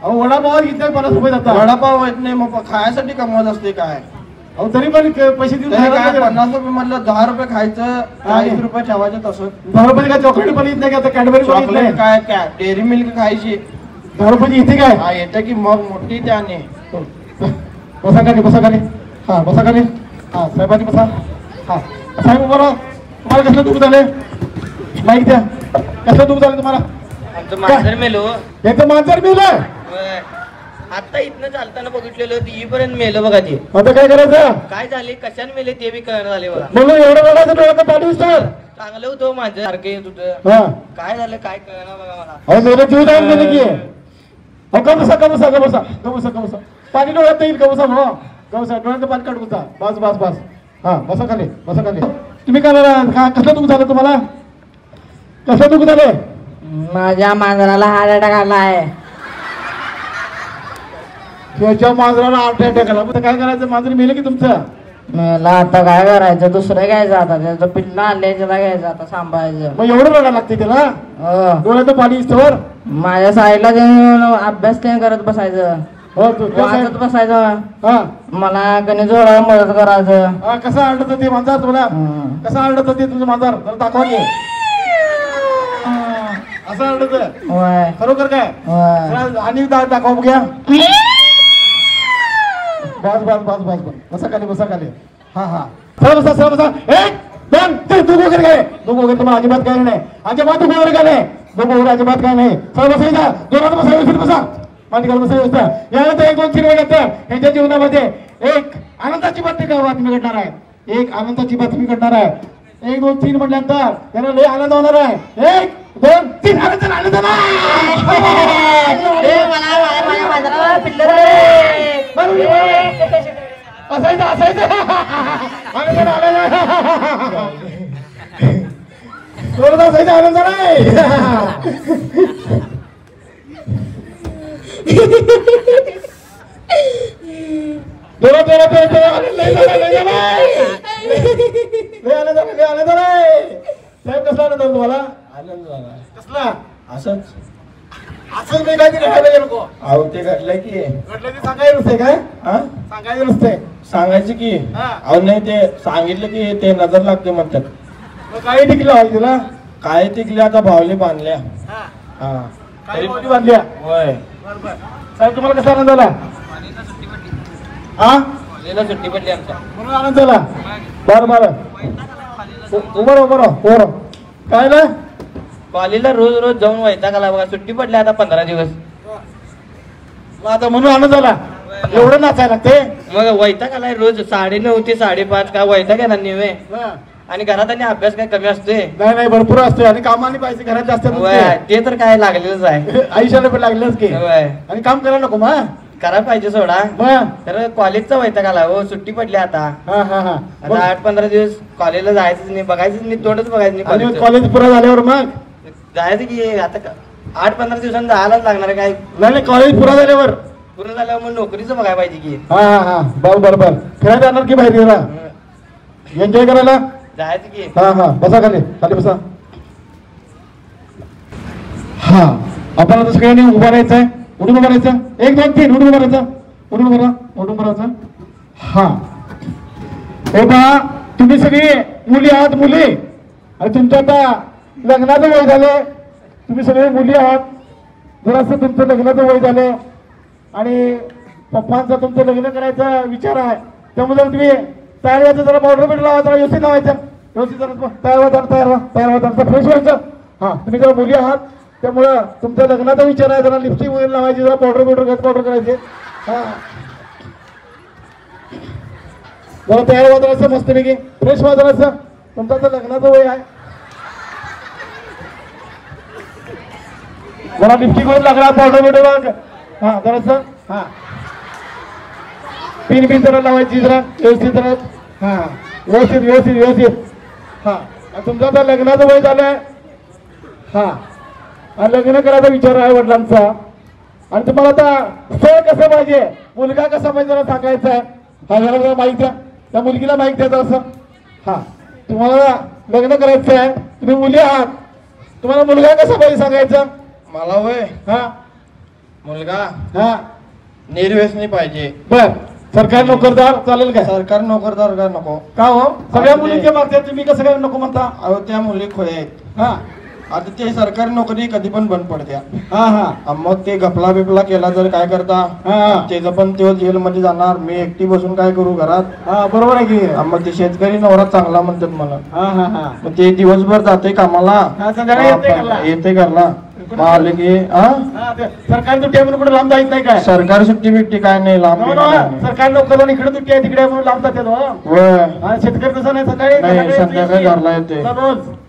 अहो वडापाव घेतले 50 रुपये जातात वडापाव येत नाही मग खायसाठी कमवत असते काय अहो तरी पण पैसे देऊन तरी खायला काय पाहिजे. 50 रुपये म्हटलं 10 रुपये खायचं 40 रुपये ठेवायचं तसं 10 रुपये काय चॉकलेट पण येत नाही का आता कॅडबरी पण येत नाही चॉकलेट काय काय डेअरी मिल्क खायची 10 रुपयाची इथे काय हा येतं की मग मोठी त्याने बसा खाली हा बसा खाली हा साहेबांनी बसा हा साहेब बोला तुम्हाला कसलं दुःख झाले माहिती द्या कसलं दुःख झालं तुम्हाला आमचं मांजर मेलो याचं मांजर मेलं आता इथनं चालताना बघितलेलं येईपर्यंत मेलं बघा ते आता काय करायचं काय झाले कशाने मेले ते बी कळणार झाले बघा म्हणून एवढं रडायचं डोळ्यात पाणी सर चांगलं होतं माझं सारखं येत होतं हा काय झालं काय कळणार बघा मला अहो मेलं जीव जाऊन गेले की अहो कबसा पाणी डोळ्यात येईल कबसा डोळ्याचं पाणी काढून जा बस हा बसा खाली तुम्ही काय कसलं दुःख झालं तुम्हाला कसं दुःख झालं माझ्या मांजराला हार्ट अटॅक आला आहे त्याच्या मांजराला 8 अटॅक आला काय करायचं मांजर मेलं की तुमचं मला आता काय करायचं, दुसरं घ्यायचं आता, त्याचं पिल्ला आणले त्याला घ्यायचं आता सांभाळायचं. मग एवढं रडायला लागते त्याला, हो डोळ्याचं पाणी इस्तवर. माझ्या साईडला जाऊन अभ्यास ते करत बसायचं, हो तू वाचत बसायचं, हा मला गणित जोडायला मदत करायचं. हा, कसं आरडत ते मांजर तुम्हाला, कसं आरडत ते तुमचं मांजर, जरा दाखवा की. असं आरडत होय खरोखर काय? होय. जरा आणि दाखवा बघूया. बस बस बस बस बस, बसा खाली बसा खाली. हा हा, सरळ बसा सरळ बसा. एक दोन तीन, दुख वगैरे काय, दुख वगैरे तुम्हाला अजिबात काय नाही, अजिबात दुख वगैरे काय नाही, दुख वगैरे अजिबात काय नाही. सरळ बसायचा, जोरात बसा, व्यवस्थित बसा, मांडी घालून बसा व्यवस्थित. यानंतर 1 2 3 वेळ येतं ह्यांच्या जीवनामध्ये एक आनंदाची बातमी घडणार आहे, एक आनंदाची बातमी घडणार आहे. 1 2 3 म्हटल्यानंतर त्यांना लय आनंद होणार आहे. 1 2 3 आनंद आनंद असायचं असायचं आनंद थोडं असायचं आनंद नाही. थोडं थोडं थोडं आनंद नाही. साहेब कसला आनंद झाला तुम्हाला? आनंद झाला कसला? असंच असंच नाही, काहीतरी घडायला नको. अहो ते घडलंय की, घडलं ते सांगायचं नसते काय? सांगायचं नसते, सांगायचं की. अहो नाही, ते सांगितलं की ते नजर लागते म्हणतात. काही टिकलं हॉल तिला, काय टिकले आता भावली बांधल्या. काही भावली बांधल्या होय. साहेब तुम्हाला कसा आनंद झाला? सुट्टी पडली आमच्या म्हणून आनंद झाला. बरं बरं, उभं उभं काय ना, कॉलेजला रोज रोज जाऊन वैताग आला बघा, सुट्टी पडली आता 15 दिवस. मग आता म्हणून आनंद झाला. एवढं नाचायला लागते मग वैताग आलाय, रोज 9:30 ते 5:30 काय वैताग येणार नेहमी. आणि घरात आणि अभ्यास काय कमी असतोय? नाही भरपूर असतोय, आणि कामाने पैसे घरात जास्त ते तर काय लागलेलंच आहे, आयुष्याला पण लागलेच की. आणि काम करायला नको मग, करायला पाहिजे सोडा. मग तर कॉलेजचा वैताग आला हो, सुट्टी पडली आता. आता 8-15 दिवस कॉलेजला जायचंच नाही, बघायचंच नाही, तोंडच बघायचं नाही. आणि कॉलेज पुरा झाल्यावर मग जायचं की आता 8-15 दिवसांनी जायलाच लागणार आहे. काय नाही, कॉलेज पुरा झाल्यावर पूर्ण झाल्यावर मग नोकरीचं बघायला पाहिजे की. हा बरोबर. फिरायला जाणार की बाहेर गेला एन्जॉय करायला जायचं की. हा बसा खाली बसा. हा, आपण आता सगळ्यांनी उभा राहायचंय, उठून उभं राहायचं. 1 2 3 उठून उभं राहायचं, उठून राहायचं. हा, हे पहा, तुम्ही सगळी मुली आहात, मुली, आणि तुमचं आता लग्नाचं वय झाले, तुम्ही सगळे मुली आहात. जरासं तुमचं लग्नाचं वय झालं आणि पप्पांचा तुमचं लग्न करायचा विचार आहे, त्यामुळे जर तुम्ही तयार व्हायचं, जरा पावडर बीड लावायचं, व्यवस्थित लावायचं, व्यवस्थित जरा तयार व्हायचं, फ्रेश व्हायचं. हा, तुम्ही जरा मुली आहात, त्यामुळं तुमच्या लग्नाचा विचार आहे, जरा लिपस्टिक वगैरे लावायची, जरा पावडर करायचे. हा, जरा तयार व्हायचं, मस्तपैकी फ्रेश व्हायचं. तुमचं तर लग्नाचं वय आहे, जरा लिपस्टिक वगैरे लागला, पावडर हा जरासं. हा, पिन जरा लावायची, जरा व्यवस्थित, जरा हा व्यवस्थित. हा, तुमचं आता लग्नाचं वय झालंय. हा, लग्न करायचा विचार आहे वडिलांचा, आणि तुम्हाला आता स्थळ कसं पाहिजे, मुलगा कसा पाहिजे जरा सांगायचा आहे. हा, जरा माहिती द्या, त्या मुलगीला माहिती द्या जरासं. हा, तुम्हाला लग्न करायचं आहे, तुम्ही मुली आहात, तुम्हाला मुलगा कसा पाहिजे सांगायचं. मला वय हा, मुलगा हा निर्व्यसनी पाहिजे. बर, सरकारी नोकरदार चालेल काय? सरकारी नोकरदार काय नको. का हो, सगळ्या मुलींच्या मागच्या तुम्ही कसं काय नको म्हणता? अहो त्या मुली खोय आहेत. हा, आता ते सरकारी नोकरी कधी पण बंद पडत्या. हा, मग ते घपला बिपला केला तर काय करता, त्याचं पण ते जेल मध्ये जाणार, मी एकटी बसून काय करू घरात. हा, बरोबर आहे की. मग ते शेतकरी नवरा चांगला म्हणतात मला. हा, मग ते दिवसभर जाते कामाला, संध्याकाळी येते घरला, आले की सरकारी सुट्टी आहे म्हणून कुठे लांब जायचं नाही काय? सरकारी सुट्टी बिट्टी काय नाही, लांब सरकारी नोकर इकडे सुट्टी आहे तिकडे म्हणून लांब जाते. शेतकरी तसं नाही, संध्याकाळी घरला येते,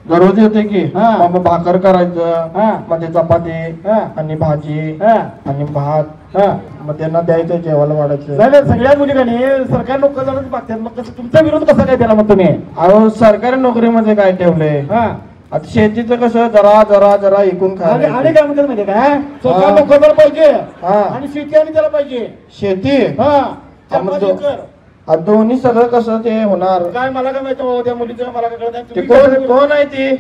दररोज येते की. मग भाकर करायचं, मग ते चपाती आणि भाजी आणि भात, मग त्यांना द्यायचं जेवायला वाढायचं. नाही, सगळ्या मुली नाही सरकारी नोकर जाणं मागतात. मग कसं तुमचा विरोध कसा काय त्याला मग तुम्ही? अहो सरकारी नोकरीमध्ये काय ठेवलंय, आता शेतीचं कसं जरा जरा जरा ऐकून आणि काय म्हणतात माहिती काय, सरकारी नोकर पाहिजे आणि शेती आणि त्याला पाहिजे. शेती आता दोन्ही सगळं कसं ते होणार काय मला काय माहिती बाबा त्या मुलीचं मला काय कळत नाही. ते तुम्ही कोण आहे ती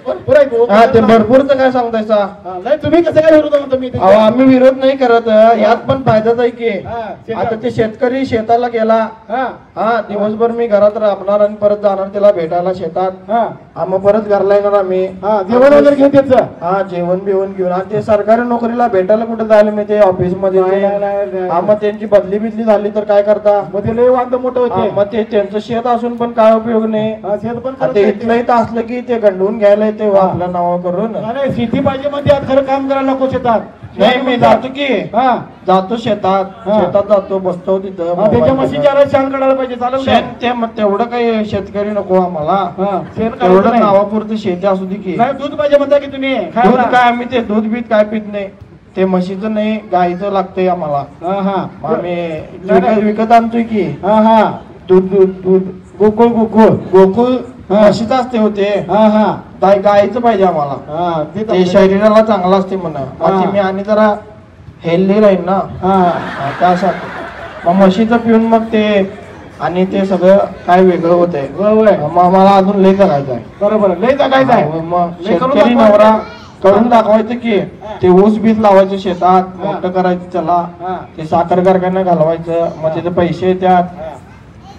भरपूर आहे तो. हा ते भरपूरच काय सांगतायचा हा, नाही तुम्ही कसं काय विरोध म्हणतो मी अहो आम्ही विरोध नाही करत यात पण फायदाच आहे की हा, शेतात. आता ते शेतकरी शेताला गेला हा हा दिवसभर मी घरात राबणार आणि परत जाणार त्याला भेटायला शेतात हा मग परत घरला येणार आम्ही हा जेवण वगैरे घेऊन त्याचं हा जेवण बिवण घेऊन आणि ते सरकारी नोकरीला भेटायला कुठे जायला मी ते ऑफिस मध्ये नाही. हा मग त्यांची बदली बिदली झाली तर काय करता मग ते लय वांद मोठं हा, होते. मग ते त्यांचं शेत असून पण काय उपयोग नाही हा, शेत पण आता करत ते नाही. इथलं इथं असलं की ते गंडवून घ्यायला येते आपल्या नावा करून नाही शेती पाहिजे म्हणजे आज खरं काम करायला नको शेतात. नाही मी जातो की हा जातो शेतात हा. शेतात जातो बसतो तिथं हा, त्याच्या म्हशी चारायला शान काढायला पाहिजे चालेल का? शेत ते मग तेवढं काही शेतकरी नको आम्हाला हा शेण काढायचं तेवढं नाही. नावापुरतं शेती असू दे की नाही दूध पाहिजे म्हणता की तुम्ही दूध खायला. काय आम्ही ते दूध बीत काय पित नाही ते म्हशीचं नाही गाईचं लागतंय आम्हाला हा हा मग आम्ही विकत आणतोय की हा हा दूध दूध दूध गोकुळ गोकुळ गोकुळ म्हशीचं असते होते हा हा गाईचं पाहिजे आम्हाला हा ते शरीराला चांगलं असते म्हणा हा. मी आणि जरा हेल्दी राहील ना हा हा, त्यासाठी मग म्हशीचं पिऊन मग ते आणि ते सगळं काय वेगळं होतंय बरोबर मग आम्हाला अजून लय करायचं आहे बरोबर लय जगायचं आहे. मग लय करून शेतकरी दाखवायचं. नवरा करून दाखवायचं की ते ऊस बीस लावायचं शेतात हा. मोठं करायचं त्याला हा. ते साखर कारखान्यात घालवायचं मग त्याचे पैसे येतात हा.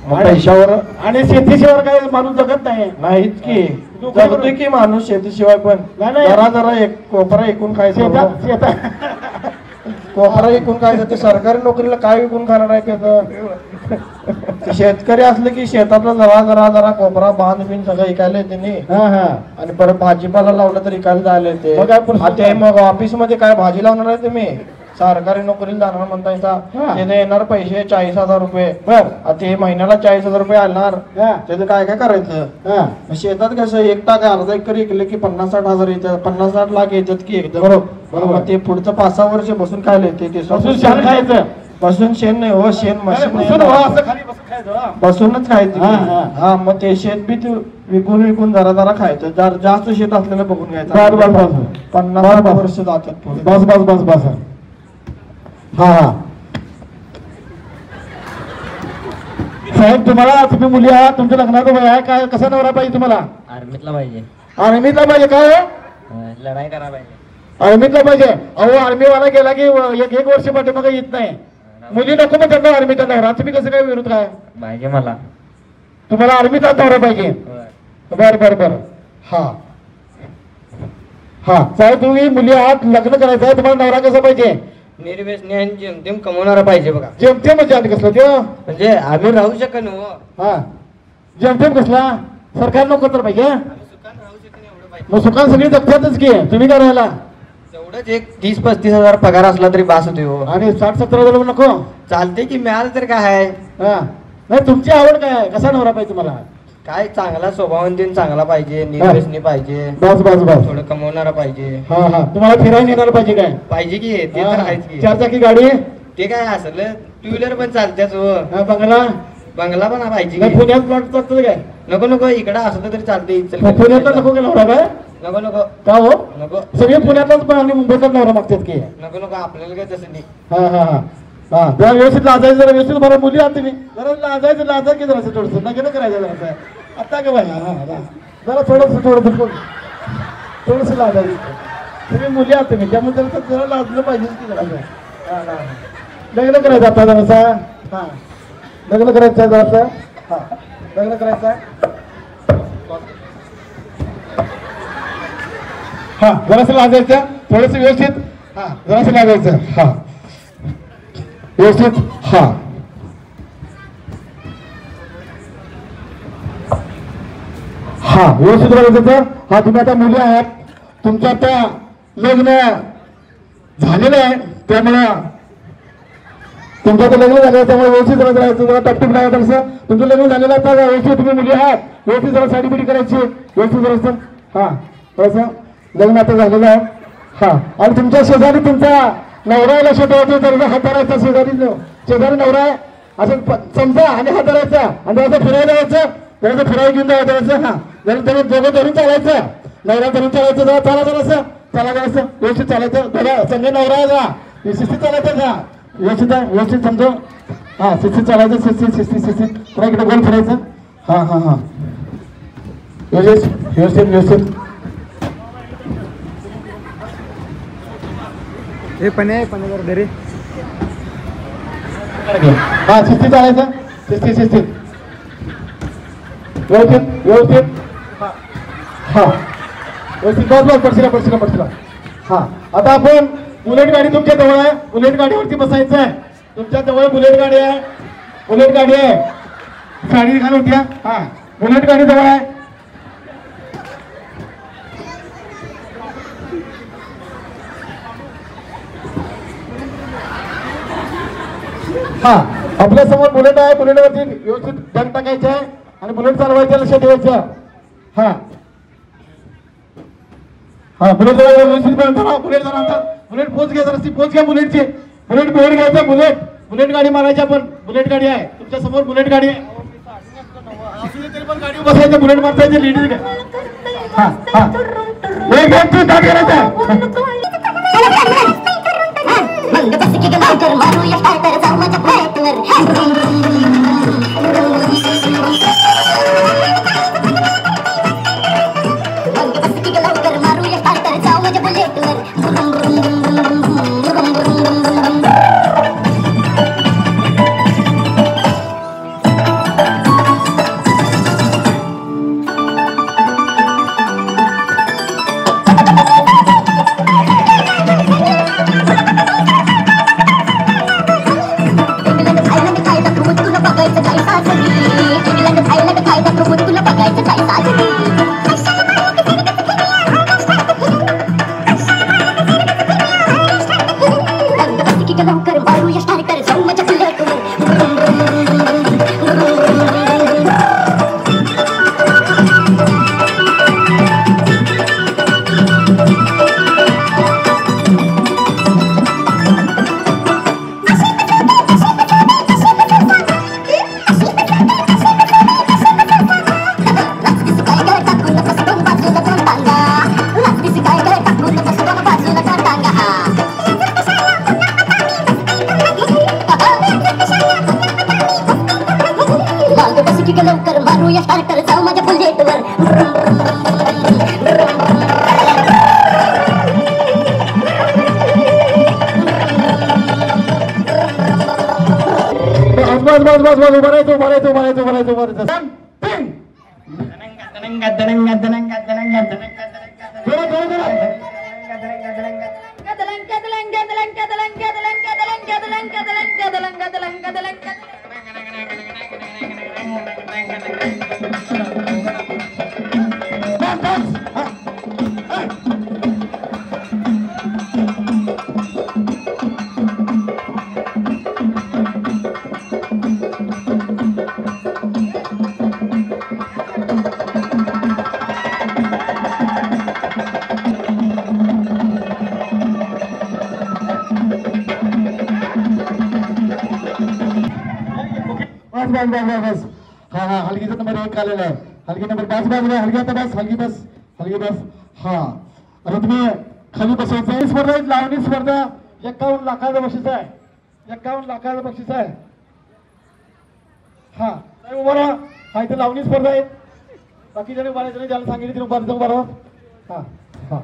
मग पैशावर आणि शेतीशिवाय काय माणूस जगत नाही. नाहीच की नोकरी जगतोय की माणूस शेतीशिवाय पण नाही, नाही. जरा जरा एक कोपरा एकूण खायचं शेतात शेतात कोपरा विकून खायचं ते सरकारी नोकरीला काय विकून खाणार आहे त्याचं ते शेतकरी असलं की शेतातला जरा जरा जरा कोपरा बांध बिन सगळं इकायला येते नाही हा हा आणि परत भाजीपाला लावलं तर इकायला जायला येते मग काय प्रश्न आता हे मग ऑफिस मध्ये काय भाजी लावणार आहे तुम्ही सरकारी नोकरीला जाणार म्हणतायचा हा. त्याचे येणार पैसे 40,000 रुपये बर आता ते महिन्याला 40,000 रुपये आणणार हा त्याचं काय काय करायचं हा मग शेतात कसं एक टाक अर्धा एकर इकले की 50-60 हजार येतात 50-60 लाख येतात की एकदम बरोबर. मग ते पुढचं 5-6 वर्ष बसून खायला येते ते बसून शान खायचं. बसून शेण नाही हो शेण मशीन बसून हो, असं खाली बसून खायचं हा. बसूनच खायचं हा, की. हा. हा मग ते शेत बी ते विकून विकून जरा जरा खायचं जर जास्त शेत असलेलं बघून बर, बर, घ्यायचं बर. 50 वर्ष जातात पुढे. बस बस बस बस हा हा साहेब तुम्ही मुली आहात तुमच्या लग्नाचं वय आहे काय कसा नवरा पाहिजे तुम्हाला आर्मीतला पाहिजे आर्मीतला पाहिजे काय लढाई करा पाहिजे आर्मीतला पाहिजे अहो आर्मीवाला गेला की एक वर्ष पाठीमागे येत नाही मुली नको मग त्यांना आर्मीचा नवरा तुम्ही कसं काय विरोध काय पाहिजे मला तुम्हाला आर्मीचा नवरा पाहिजे बर बर बर हा हा साहेब तुम्ही मुली आहात लग्न करायचं आहे तुम्हाला नवरा कसा पाहिजे निर्व्यसनी आणि जेमतेम कमवणारा पाहिजे बघा जेमतेम म्हणजे आधी कसलं ते म्हणजे आम्ही राहू शकत हो हा जेमतेम कसला सरकार नको तर पाहिजे मग सुखान सगळी जगतातच की तुम्ही काय राहिला तेवढंच एक 30-35 हजार पगार असला तरी बास होते हो आणि 60-70 हजार नको चालते की मिळालं तर काय आहे हा नाही तुमची आवड काय आहे? कसा नवरा पाहिजे तुम्हाला काय चांगला स्वभावंतीन चांगला पाहिजे निर्व्यसनी पाहिजे बस बस बस थोडं कमवणारा पाहिजे हा हा तुम्हाला फिरायला नेणार पाहिजे काय पाहिजे की ते तर आहेच की 4 चाकी गाडी ते काय असेल 2 व्हीलर पण चालतेच हो हा, बंगला बंगला पण पाहिजे नाही की पुण्यात प्लॉट चालतं काय नको नको इकडं असलं तरी चालते पुण्यातला नको का नवरा काय नको नको का हो नको सगळे पुण्यातलाच पण आणि मुंबईतलाच नवरा मागतात की नको नको आपल्याला काय तसं नाही हा हा हा हा जरा व्यवस्थित लाजायचं जरा व्यवस्थित बरं मुली आहात तुम्ही जरा लाजा की जरासं थोडंसं नका करायचं जरासं आता का बाई हा जरा थोडंसं लाजायचं तुम्ही मुली आहात तुम्ही त्यामुळे जरा लाजलं पाहिजे की जरा लग्न करायचं आता जरासा हा लग्न करायचं जरासं हा लग्न करायचं हा जरासं लाजायचं थोडंसं व्यवस्थित हा जरासं लाजायचं हा व्यवस्थित हा हा व्यवस्थित राहायचं हा तुम्ही आता मुली आहात तुमचं आता लग्न झालेलं आहे त्यामुळं तुमचं आता लग्न झालं त्यामुळे व्यवस्थित राहायचं जरा टपटिप नाही तसं तुमचं लग्न झालेलं आता व्यवस्थित तुम्ही मुली आहात व्यवस्थित जरा साडी बिडी करायची व्यवस्थित जरासं हा थोडंसं लग्न आता झालेलं आहे हा आणि तुमच्या शेजारी तुमचा नवरा लक्षात ठेवायचं जरा हात धरायचा शेजारी नवरा आहे असं समजा आणि हात धरायचा आणि जरा फिरायला यायचं जरा फिरायला घेऊन जायचं हा जरा दोघं धरून चालायचं नवरा धरून चालायचं जरा चला जरासं व्यवस्थित चालायचं जरा संघ नवरा आहे जरा व्यवस्थित चालायचं का व्यवस्थित समजून हा शिस्तीत चालायचं, शिस्तीत तुला इकडे गोल फिरायचं. हा व्यवस्थित. हे पण आहे घरी. हा शिस्तीत चालायचं, शिस्तीत व्यवस्थित. हा व्यवस्थित पडशीला. हा आता आपण बुलेट गाडी तुमच्या जवळ आहे, बुलेट गाडीवरती बसायचं आहे. तुमच्या जवळ बुलेट गाडी आहे. साडी घालून द्या. हा बुलेट गाडी जवळ आहे. हा आपल्या समोर बुलेट आहे. बुलेटवरती व्यवस्थित डग टाकायचे आहे आणि बुलेट चालवायचं, लक्ष द्यायचं. हा बुलेट व्यवस्थित बुलेट पोच घ्या, पोच घ्या बुलेटची. बुलेट घ्यायचं. बुलेट गाडी मारायची आपण. बुलेट गाडी आहे तुमच्या समोर, बुलेट गाडी आहे. तरी पण गाडी बसायचं, बुलेट मारतायचे लेडीज. हा एक व्यक्ती दाट करायचा. लवकर मारूया स्टार्टर, जाऊ माझ्या बुलेटवर. बस. हा हलगीचा नंबर 1 आलेला आहे. हलगी नंबर 5 बाजूला. हलगी आता बस. हलगी बस. हा आता तुम्ही खाली बसायचं. स्पर्धा लावणी स्पर्धा 51 लाखाचं बक्षीस आहे. 51 लाखाचं बक्षीस आहे. हा उभा राहा. हा इथे लावणी स्पर्धा आहे. बाकी जणी उभा राहायचं, ज्याला सांगितलं तिने उभा राहा. हा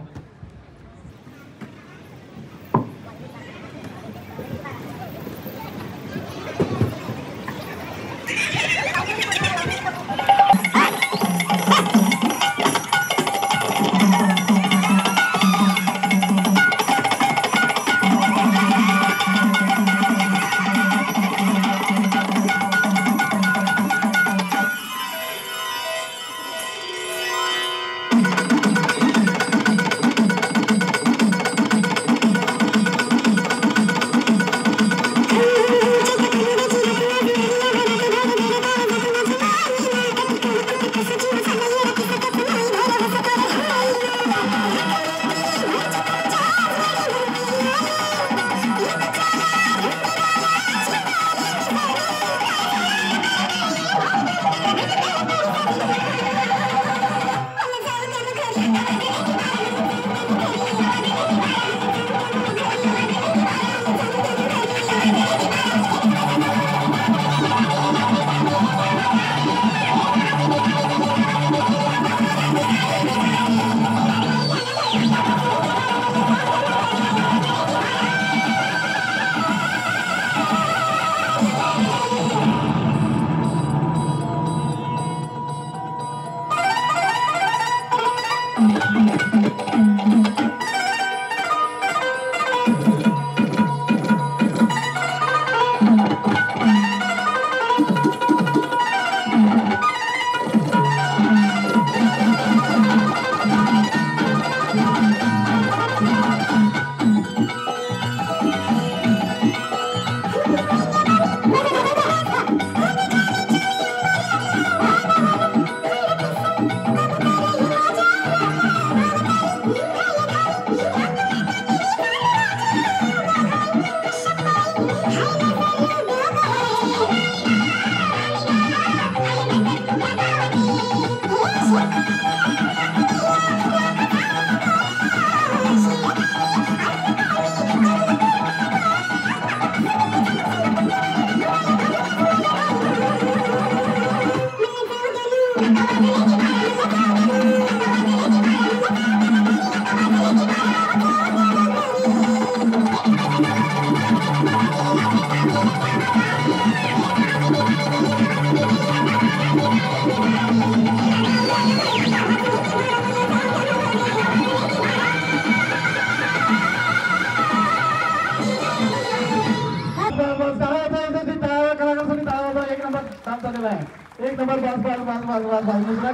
एक नंबर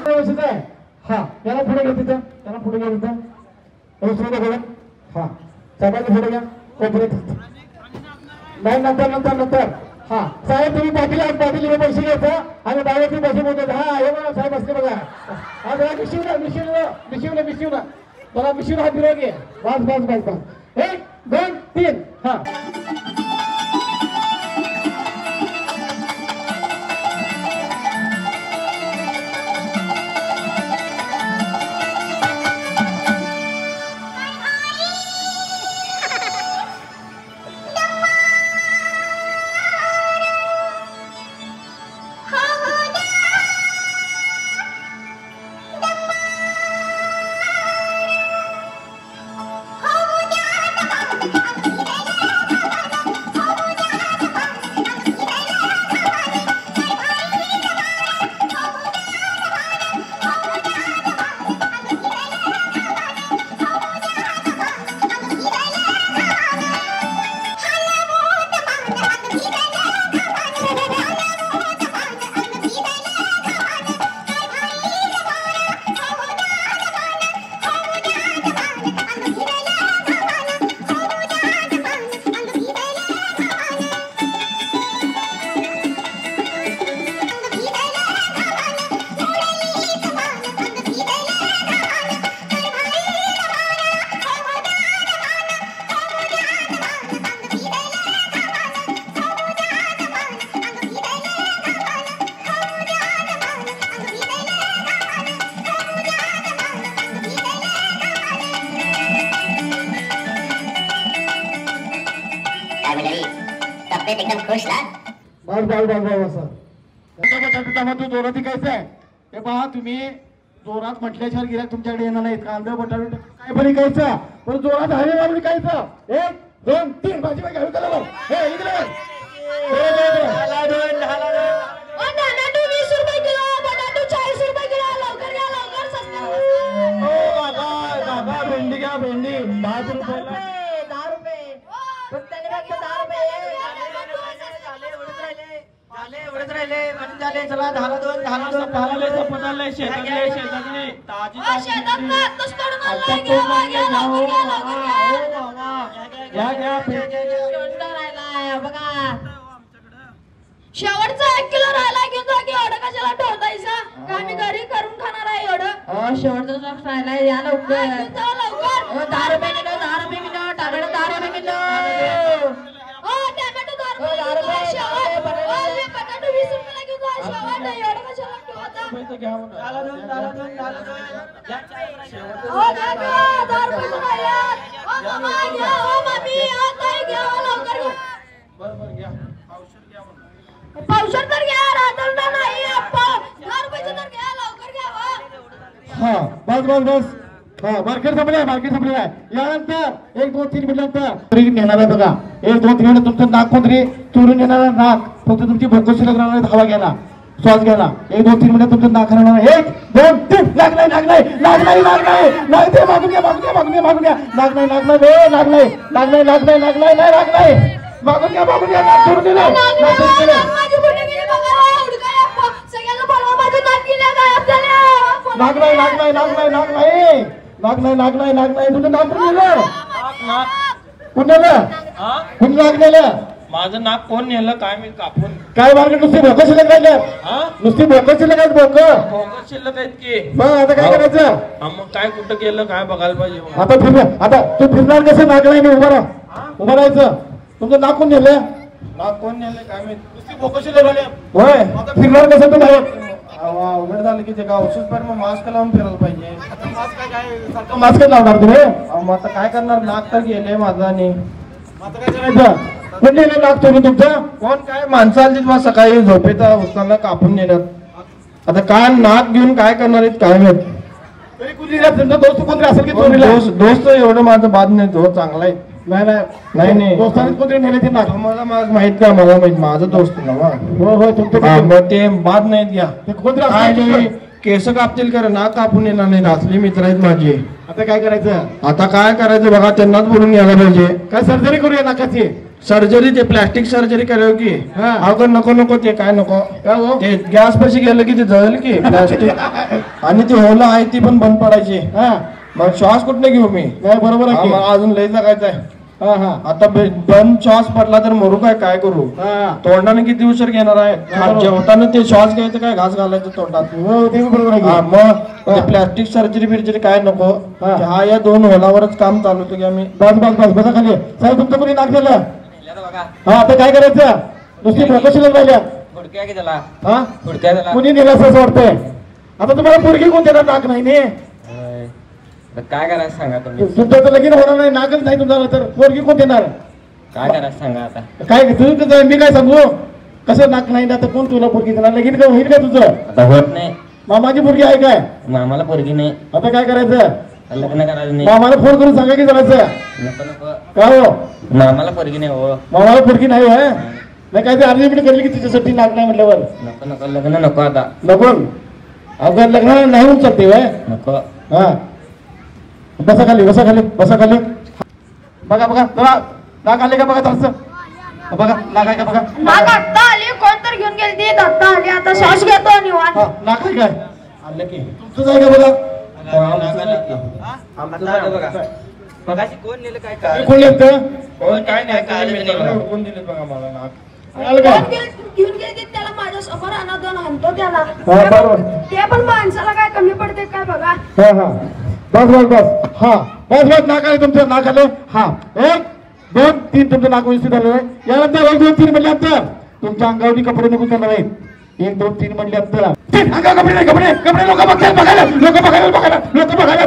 व्यवस्थित आहे. हा याला पुढे घ्या तिथं, त्याला पुढे घ्या तिथं. हा सगळ्यांनी पुढे घ्या. नाही नंतर हा साहेब तुम्ही पाटील हे पैसे घ्यायचं आणि डायरेक्ट पैसे बोलतात. हा हे बघा साहेब असले बघा. हा जरा मिशिवला त्याला मिशिवला हा दिला घे. बस 1 2 3 हा. एकदम खुश ना. बस तू जोरात ऐकायचं आहे. हे पहा तुम्ही जोरात म्हटल्याशिवाय गिऱ्हाईक तुमच्याकडे येणार नाहीत. कांदा बटाटे काय पण ऐकायचं पण जोरात हवे मारून ऐकायचं. 1 2 3 भाजी घ्यावी त्याला. हे इकडे भेंडी घ्या. भेंडी 10 रुपये. 10 रुपये फक्त 10 रुपये. एवढेच राहिले म्हणजे झाले. चला 10 पदार्थ शेतातले ताजी शेवटचा 1 किलो राहिला घेऊन जा की. एवढं कशाला ठेवतायसा का मी घरी करून खाणार आहे एवढं. शेवटचा राहिला या लवकर. 10 रुपये किलो. 10 रुपये किलो. टोमॅटो 10 रुपये किलो. टोमॅटो 10 रुपये. बटाटो 20 रुपयाला घेऊन जा. शेवट एवढं कशाला ठेवता. 10 रुपये पावसाळ तर घ्या. राहतं नाही आपण 10 रुपयाचं तर घ्या. लवकर घ्या. हा बस हा मार्केट संपलेलं आहे. यानंतर 1 2 3 मिनिटानंतर नेणार आहे बघा. 1 2 3 मिनिट तुमचं नाक कोणतरी चोरून येणार. नाक फक्त तुमची भोकं शिल्लक राहणार. हवा घ्यायला श्वास घ्यायला. 1 2 3 मिनिट तुमचं नाक राहणार. 1 2 3 लागलाय मागून घ्या. मागून घ्या मागून घ्या. लागलाय मागून घ्या. नाक चोरून दिलं. लागलाय तुझं नाक कुठं लागलेलं. माझं नाक कोण नेलं काय मी कापून. काय मार्केट नुसती भोकं शिल्लक राहिलं. नुसती भोकं शिल्लक आहेत. भोगत शिल्लक आहेत की. मग आता काय करायचं. मग काय कुठं गेलं काय बघायला पाहिजे. आता तू फिरणार कसं. नाकलाय मी उभं राहायचं. तुमचं नाक कोण नेलं. नाक कोण नेलं काय मी. नुसती भोकं शिल्लक राहिले. होय आता फिरणार कसं तू बाहेर. अवघड झालं की ते का औषध पण मग मास्क लावून फिरायला पाहिजे. मास्क लावणार तुम्ही. मग आता काय करणार. नाक तर गेले माझं. आणि आता काय करायचं. कोण नेलं नाक चोरून तुमचं. कोण काय माणसं आली सकाळी झोपेत उचलला कापून नेल्यात. आता काय नाक घेऊन काय करणार आहेत काय माहित. तरी कुठली तुमचा दोस्त कोणतरी असेल की चोरीला. दोस्त एवढं माझं बाद नाही. तो चांगला आहे. नाही नाही दोस्ताने कोणतरी नेले ते नाक मला माहित का मला माहित माझा दोस्त ना हो हो तुमचं मग ते बाद नाहीत घ्या ते कोणतरी केस कापतील कर नाक कापून येणार नाही असली मित्र आहेत माझे. आता काय करायचं आता काय करायचं बघा त्यांनाच बोलून यायला पाहिजे. काय सर्जरी करूया नाकाची सर्जरी ते प्लास्टिक सर्जरी करावं की अगं नको नको ते काय नको ते गॅस पैसे गेलं की ते जळेल की प्लास्टिक आणि ती होलं आहे ती पण बंद पडायची. मग श्वास कुठने घेऊ मी बरोबर आहे मला अजून लय जगायचं आहे. आता बंद श्वास पडला तर मरू काय करू तोंडाने किती उशीर घेणार आहे जेवताना ते श्वास घ्यायचं काय घास घालायचं तोंडात मग प्लास्टिक सर्जरी बिर्जरी काय नको हा या 2 होलावरच काम चालवतो की आम्ही. बस बसा खाली साहेब तुमचं कोणी नाक दिलं हा आता काय करायचं नुसती प्रकाशला राहिल्या कुणी नेलं असं वाटतंय. आता तुम्हाला पोरगी कोण देणार नाक नाही काय करायचं सांगा तुम्ही तुमचं तर लगीन होणार नाही नाकच नाही तुमचा तर पोरगी कोण देणार काय करायचं सांगा आता काय तुझं मी काय सांगू कसं नाक नाही ना तर कोण तुला पोरगी देणार लगीन का होईल का तुझं आता होत नाही मामाची पोरगी आहे काय मामाला पोरगी नाही आता काय करायचं लग्न करायचं नाही मामाला फोन करून सांगा की जरायचं नको नको काय हो मामाला पोरगी नाही हो मामाला पोरगी नाही आहे नाही काय ते अर्जंट करली की तिच्यासाठी नाक नाही म्हटल्यावर नको नको लग्न नको आता नको अगं लग्न नाही होऊन चालते नको हा बसा खाली बघा जरा नाक आले का बघा तसं बघा नाक आहे का बघा नाक आत्ता आली कोण तर घेऊन गेली ती आत्ता आली आता श्वास घेतो निवांत नाक आहे काय आलं की तुमचं आहे का बघा कोण नेलं काय कोण येतं काय नाही कोण दिले बघा मला नाक आलं का घेऊन गेली ती त्याला माझ्या समोर आणा दोन आणतो त्याला बरोबर ते पण माणसाला काय कमी पडते काय बघा हा बस नाक आले तुमचं नाक आले 1 2 3 तुमचं नाक व्यवस्थित आलं यानंतर 1 2 3 म्हटल्यानंतर तुमच्या अंगावरती कपडे नको करणार आहेत 1 2 3 म्हटल्यानंतर अंगावर कपडे नाही कपडे लोक बघतात बघायला लोक बघायला लोक बघायला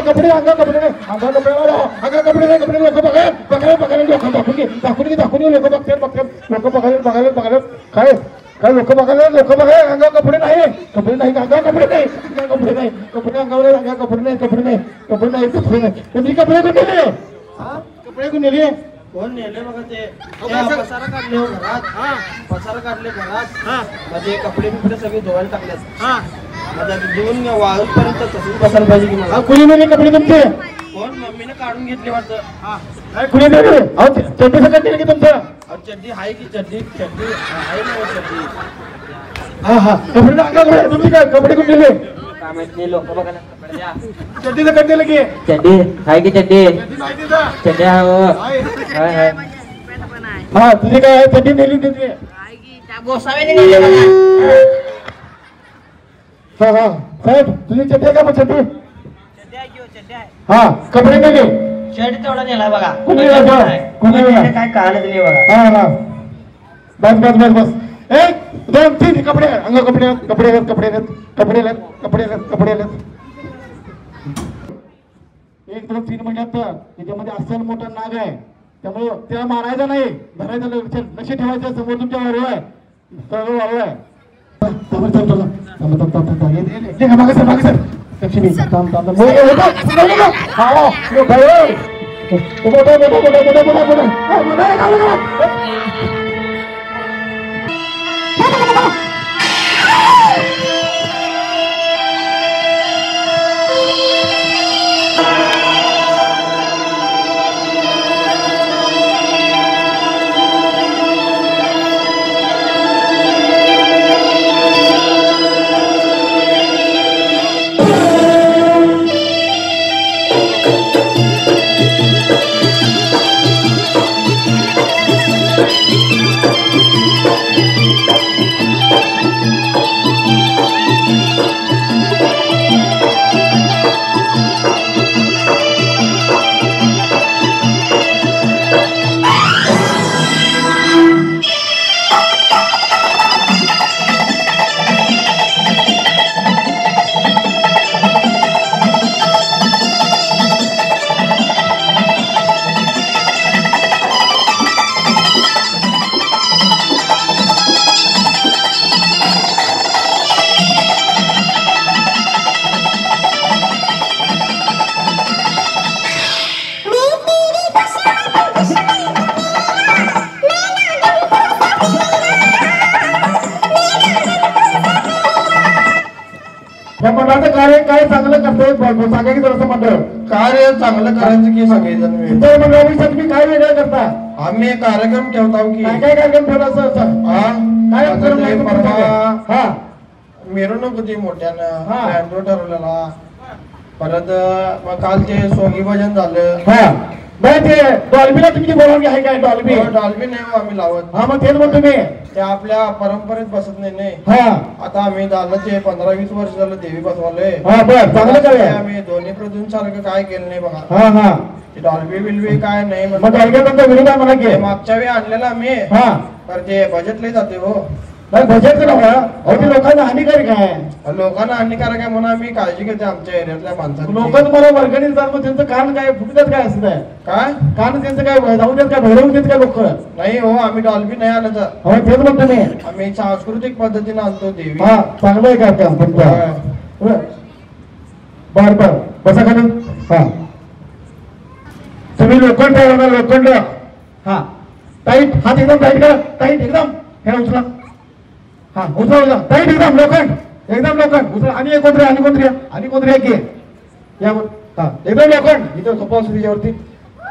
कपडे अंगावर कपडे नाही दाखवून लोक बघतात काय काय लोक बघायला अंगावर कपडे नाही अंगावर कपडे नाही तुम्ही कपडे कोण नेले कपडे कोण नेले कोण नेले बघा ते पसारा काढले हो घरात पसारा काढले घरात मध्ये कपडे बिपडे सगळे धुवायला टाकले माझ्या दोन वाळूच पर्यंत तसंच बसायला पाहिजे की मला कुणी नेले कपडे तुमचे कोण मम्मीने काढून घेतले वाटतं कुणी नेले चड्डी सगळं नेले की तुमचं चड्डी आहे की चड्डी आहे ना चड्डी कपडे अंगावर तुम्ही काय कपडे कोण नेले काय माहिती लोक बघायला कपडे द्या चड्डी सगळं नेलं की चड्डी आहे की चड्डी चड्डी आहे हो हा तुझी काय चड्डी नेली त्याची साहेब तुझी चड्डी आहे का मग चड्डी कपडे नेले शर्ट तेवढा नेला बघा कुणी काय कळालं नाही बघा बस 1 2 3 कपडे अंग कपडे कपडे 1 2 3 म्हणल्यात त्याच्यामध्ये असेल मोठा नाग आहे त्यामुळे त्याला मारायचं नाही धरायचं लक्ष ठेवायचं समोर तुमच्या वाळू आहे सगळं वाळू आहे मागे सर लक्ष्मी या मंडळाचं कार्य काय चांगलं करतोय सांगा की जरासं मंडळ कार्य चांगलं करायचं की सगळेजण मिळून. इतर मंडळापेक्षा तुम्ही काय वेगळं करता आम्ही कार्यक्रम ठेवतो की काय काय कार्यक्रम ठेवला असं काय आता ते परवा हा मिरवणूक होती मोठ्यानं हा. बँडो ठरवलेला. परत मग काल ते सोंगी भजन झालं. हा नाही ते डॉल्बीला तुमची बोलावणी आहे काय डॉल्बी डॉल्बी नाही हो आम्ही लावत. हा मग तेच म्हणतो मी ते आपल्या परंपरेत बसत नाही. हा आता आम्ही झालं ते 15-20 वर्ष झालं देवी बसवलंय. हा बर चांगलं काय आम्ही दोन्ही प्रदूषण सारखं काय केलं नाही बघा. हा हा ते डॉल्बी बिल्बी काय नाही मग म्हणतात. डॉल्बीचा व्हिडिओ काय म्हणा की मागच्या वेळी आणलेला आम्ही हा तर ते बजेट लई जाते हो. नाही बजेटचं नाव अहो ते लोकांना हानिकारक आहे लोकांना हानिकारक आहे म्हणून आम्ही काळजी घेते आमच्या एरियातल्या माणसांची. लोक तुम्हाला वर्गणी जात मग त्यांचं कारण काय फुटतात काय असत आहे काय कारण त्यांचं काय जाऊन देत काय भरवून देत काय लोक नाही हो आम्ही डॉल्बी नाही आणत. हो तेच म्हणतो मी आम्ही सांस्कृतिक पद्धतीने आणतो देवी. हा चांगलं आहे काय काम तुमचं बर बर बसा खाली हा तुम्ही लोखंड ठेवा लोखंड हा टाईट हात एकदम टाईट करा टाईट एकदम हे उचला हा उचला टाईट एकदम लोखंड उचला आणि कोणतरी की यावर हा एकदम लोखंड इथं सोपा असतो त्याच्यावरती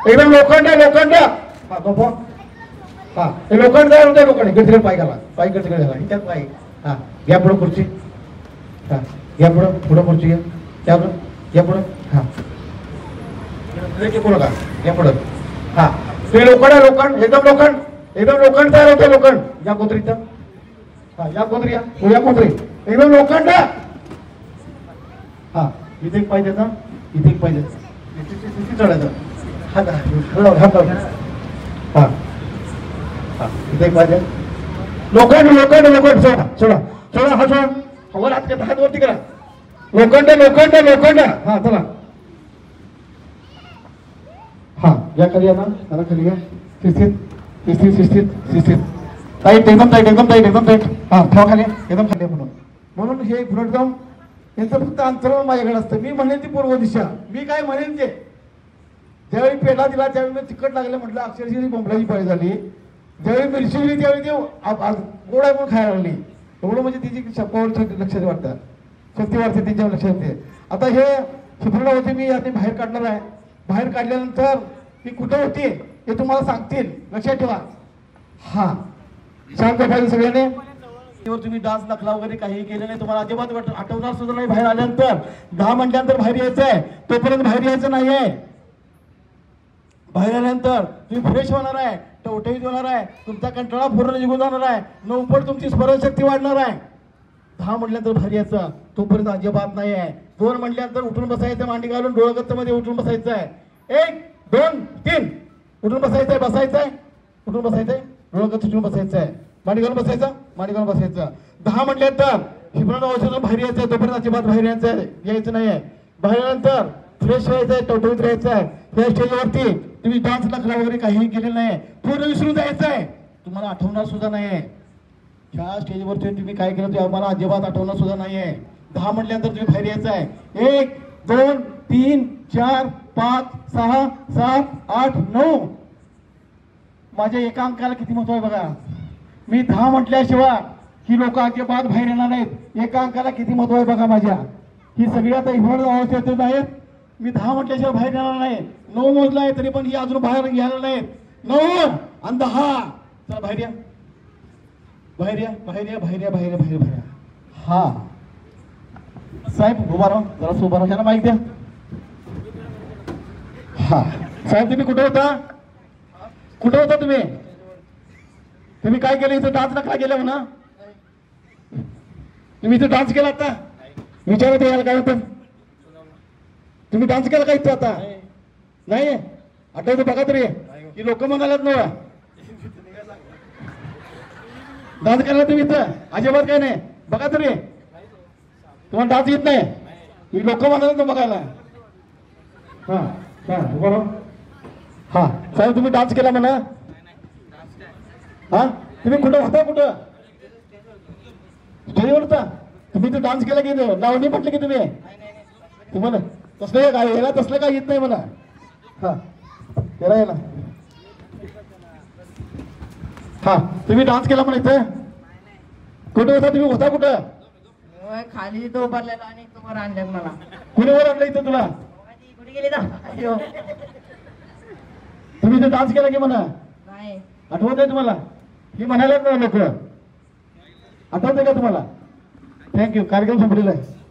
एकदम लोखंड हा सोपा हा हे लोखंड तयार होतं लोखंड गडचिकड पाय गडचिकड झाला त्यात पाय हा घ्या पुढं खुर्ची हा घ्या पुढं खुर्ची घ्या पुढं हा पुढं का घ्या पुढं हा ते लोखंड एकदम लोखंड तयार होतं लोखंड या कोथरीत हा या कोथरी या कोथरी एकदम लोखंड हा इथे एक पाहिजे का इथे एक पाहिजे चढायचं हा इथे एक पाहिजे लोखंड सोडा हा सोडा हात वरती करा लोखंड हा चला हा या खाली या ना खाली या शिस्तीत टाईट एकदम टाईट हा ठेवा खाली एकदम खाली म्हणून हे पुढे जाऊन यांचं फक्त अंतरावर माझ्याकडे असतं मी म्हणेन ती पूर्व दिशा मी काय म्हणेन ते ज्यावेळी पेढा दिला त्यावेळी मी तिखट लागलं म्हटलं अक्षरशः बोंबलाची पाळी झाली ज्यावेळी मिरची दिली त्यावेळी ते गोड आहे म्हणून खायला लागली एवढं म्हणजे तिची शब्दावर लक्ष वाटतं शक्ती वाढते त्यांच्यावर लक्ष येते. आता हे सुप्रीला होते मी आता बाहेर काढणार आहे बाहेर काढल्यानंतर ती कुठं होती हे तुम्हाला सांगतील लक्षात ठेवा. हा शांत पाहिजे सगळ्यांनी तुम्ही डान्स नकला वगैरे काही केले नाही तुम्हाला अजिबात आठवणार सुद्धा नाही. बाहेर आल्यानंतर 10 मिनिटांनंतर बाहेर यायचंय तोपर्यंत बाहेर यायचं नाहीये. बाहेर आल्यानंतर तुम्ही फ्रेश होणार आहे टवटवीत होणार आहे तुमचा कंटाळा पूर्ण निघून जाणार आहे नौपट तुमची स्मरणशक्ती वाढणार आहे. 10 म्हटल्यानंतर बाहेर यायचं तोपर्यंत अजिबात नाही आहे. 2 म्हटल्यानंतर उठून बसायचं मांडी घालून डोळगत्त मध्ये उठून बसायचं आहे. 1 2 3 उठून बसायचंय उठून बसायचंय डोळगत्त उठून बसायचं आहे मांडी घालून बसायचं 10 म्हटल्यानंतर शिवराज औषध बाहेर यायचंय तोपर्यंत अजिबात बाहेर यायचं नाहीये. बाहेर नंतर फ्रेश व्हायचंय टवटवीत राहायचंय. या स्टेजवरती तुम्ही डान्स नकला वगैरे काहीही केलेलं नाही पूर्ण विसरून जायचंय तुम्हाला आठवणार सुद्धा नाहीये. ह्या स्टेजवरती तुम्ही काय केलं ते आम्हाला अजिबात आठवणार सुद्धा नाहीये. 10 म्हटल्यानंतर तुम्ही बाहेर यायचंय 1 2 3 4 5 6 7 8 9 माझ्या एका अंकाला किती महत्व आहे बघा. मी 10 म्हटल्याशिवाय ही लोक अजिबात बाहेर येणार नाहीत. एका अंकाला किती महत्व आहे बघा माझ्या. ही सगळी आता इव्हॉल्व अवस्थेत आहेत. मी 10 म्हटल्याशिवाय बाहेर येणार नाही. 9 मोजला आहे तरी पण ही अजून बाहेर गेलेलं नाहीत. 9 आणि 10 चला बाहेर या. हा साहेब उभा राहा जरा उभा राहा माहिती द्या. हा साहेब तुम्ही कुठे होता तुम्ही काय केलं इथं डान्स नकला केला म्हणा तुम्ही इथं डान्स केला आता विचारत यायला काय होतं तुम्ही डान्स केला का इथं आता नाही आठवतं बघा तरी की लोक म्हणालात नव्हा डान्स केला तुम्ही इथं अजिबात काय नाही बघा तरी तुम्हाला डान्स येत नाही मी लोक म्हणालात ना बघायला. हा बरोबर हा साहेब तुम्ही डान्स केला म्हणा. हा तुम्ही कुठं होता स्टेजवर होता तुम्ही तो डान्स केला की लावणी म्हटलं की तुम्हाला तसलं काय याला तसलं काय येत नाही मला. हा त्याला याला हा तुम्ही डान्स केला म्हणा इथं कुठं होता तुम्ही कुठं खाली तो उभारलेला आणि तो वर आणल्यात मला. कुणी वर आणलं इथं तुला? कुठे गेली ना? तुम्ही इथे डान्स केला की म्हणा? नाही. आठवत आहे तुम्हाला? ही म्हणायला ना लोक. आठवत आहे का तुम्हाला? थँक्यू. कार्यक्रम संपलेला आहे.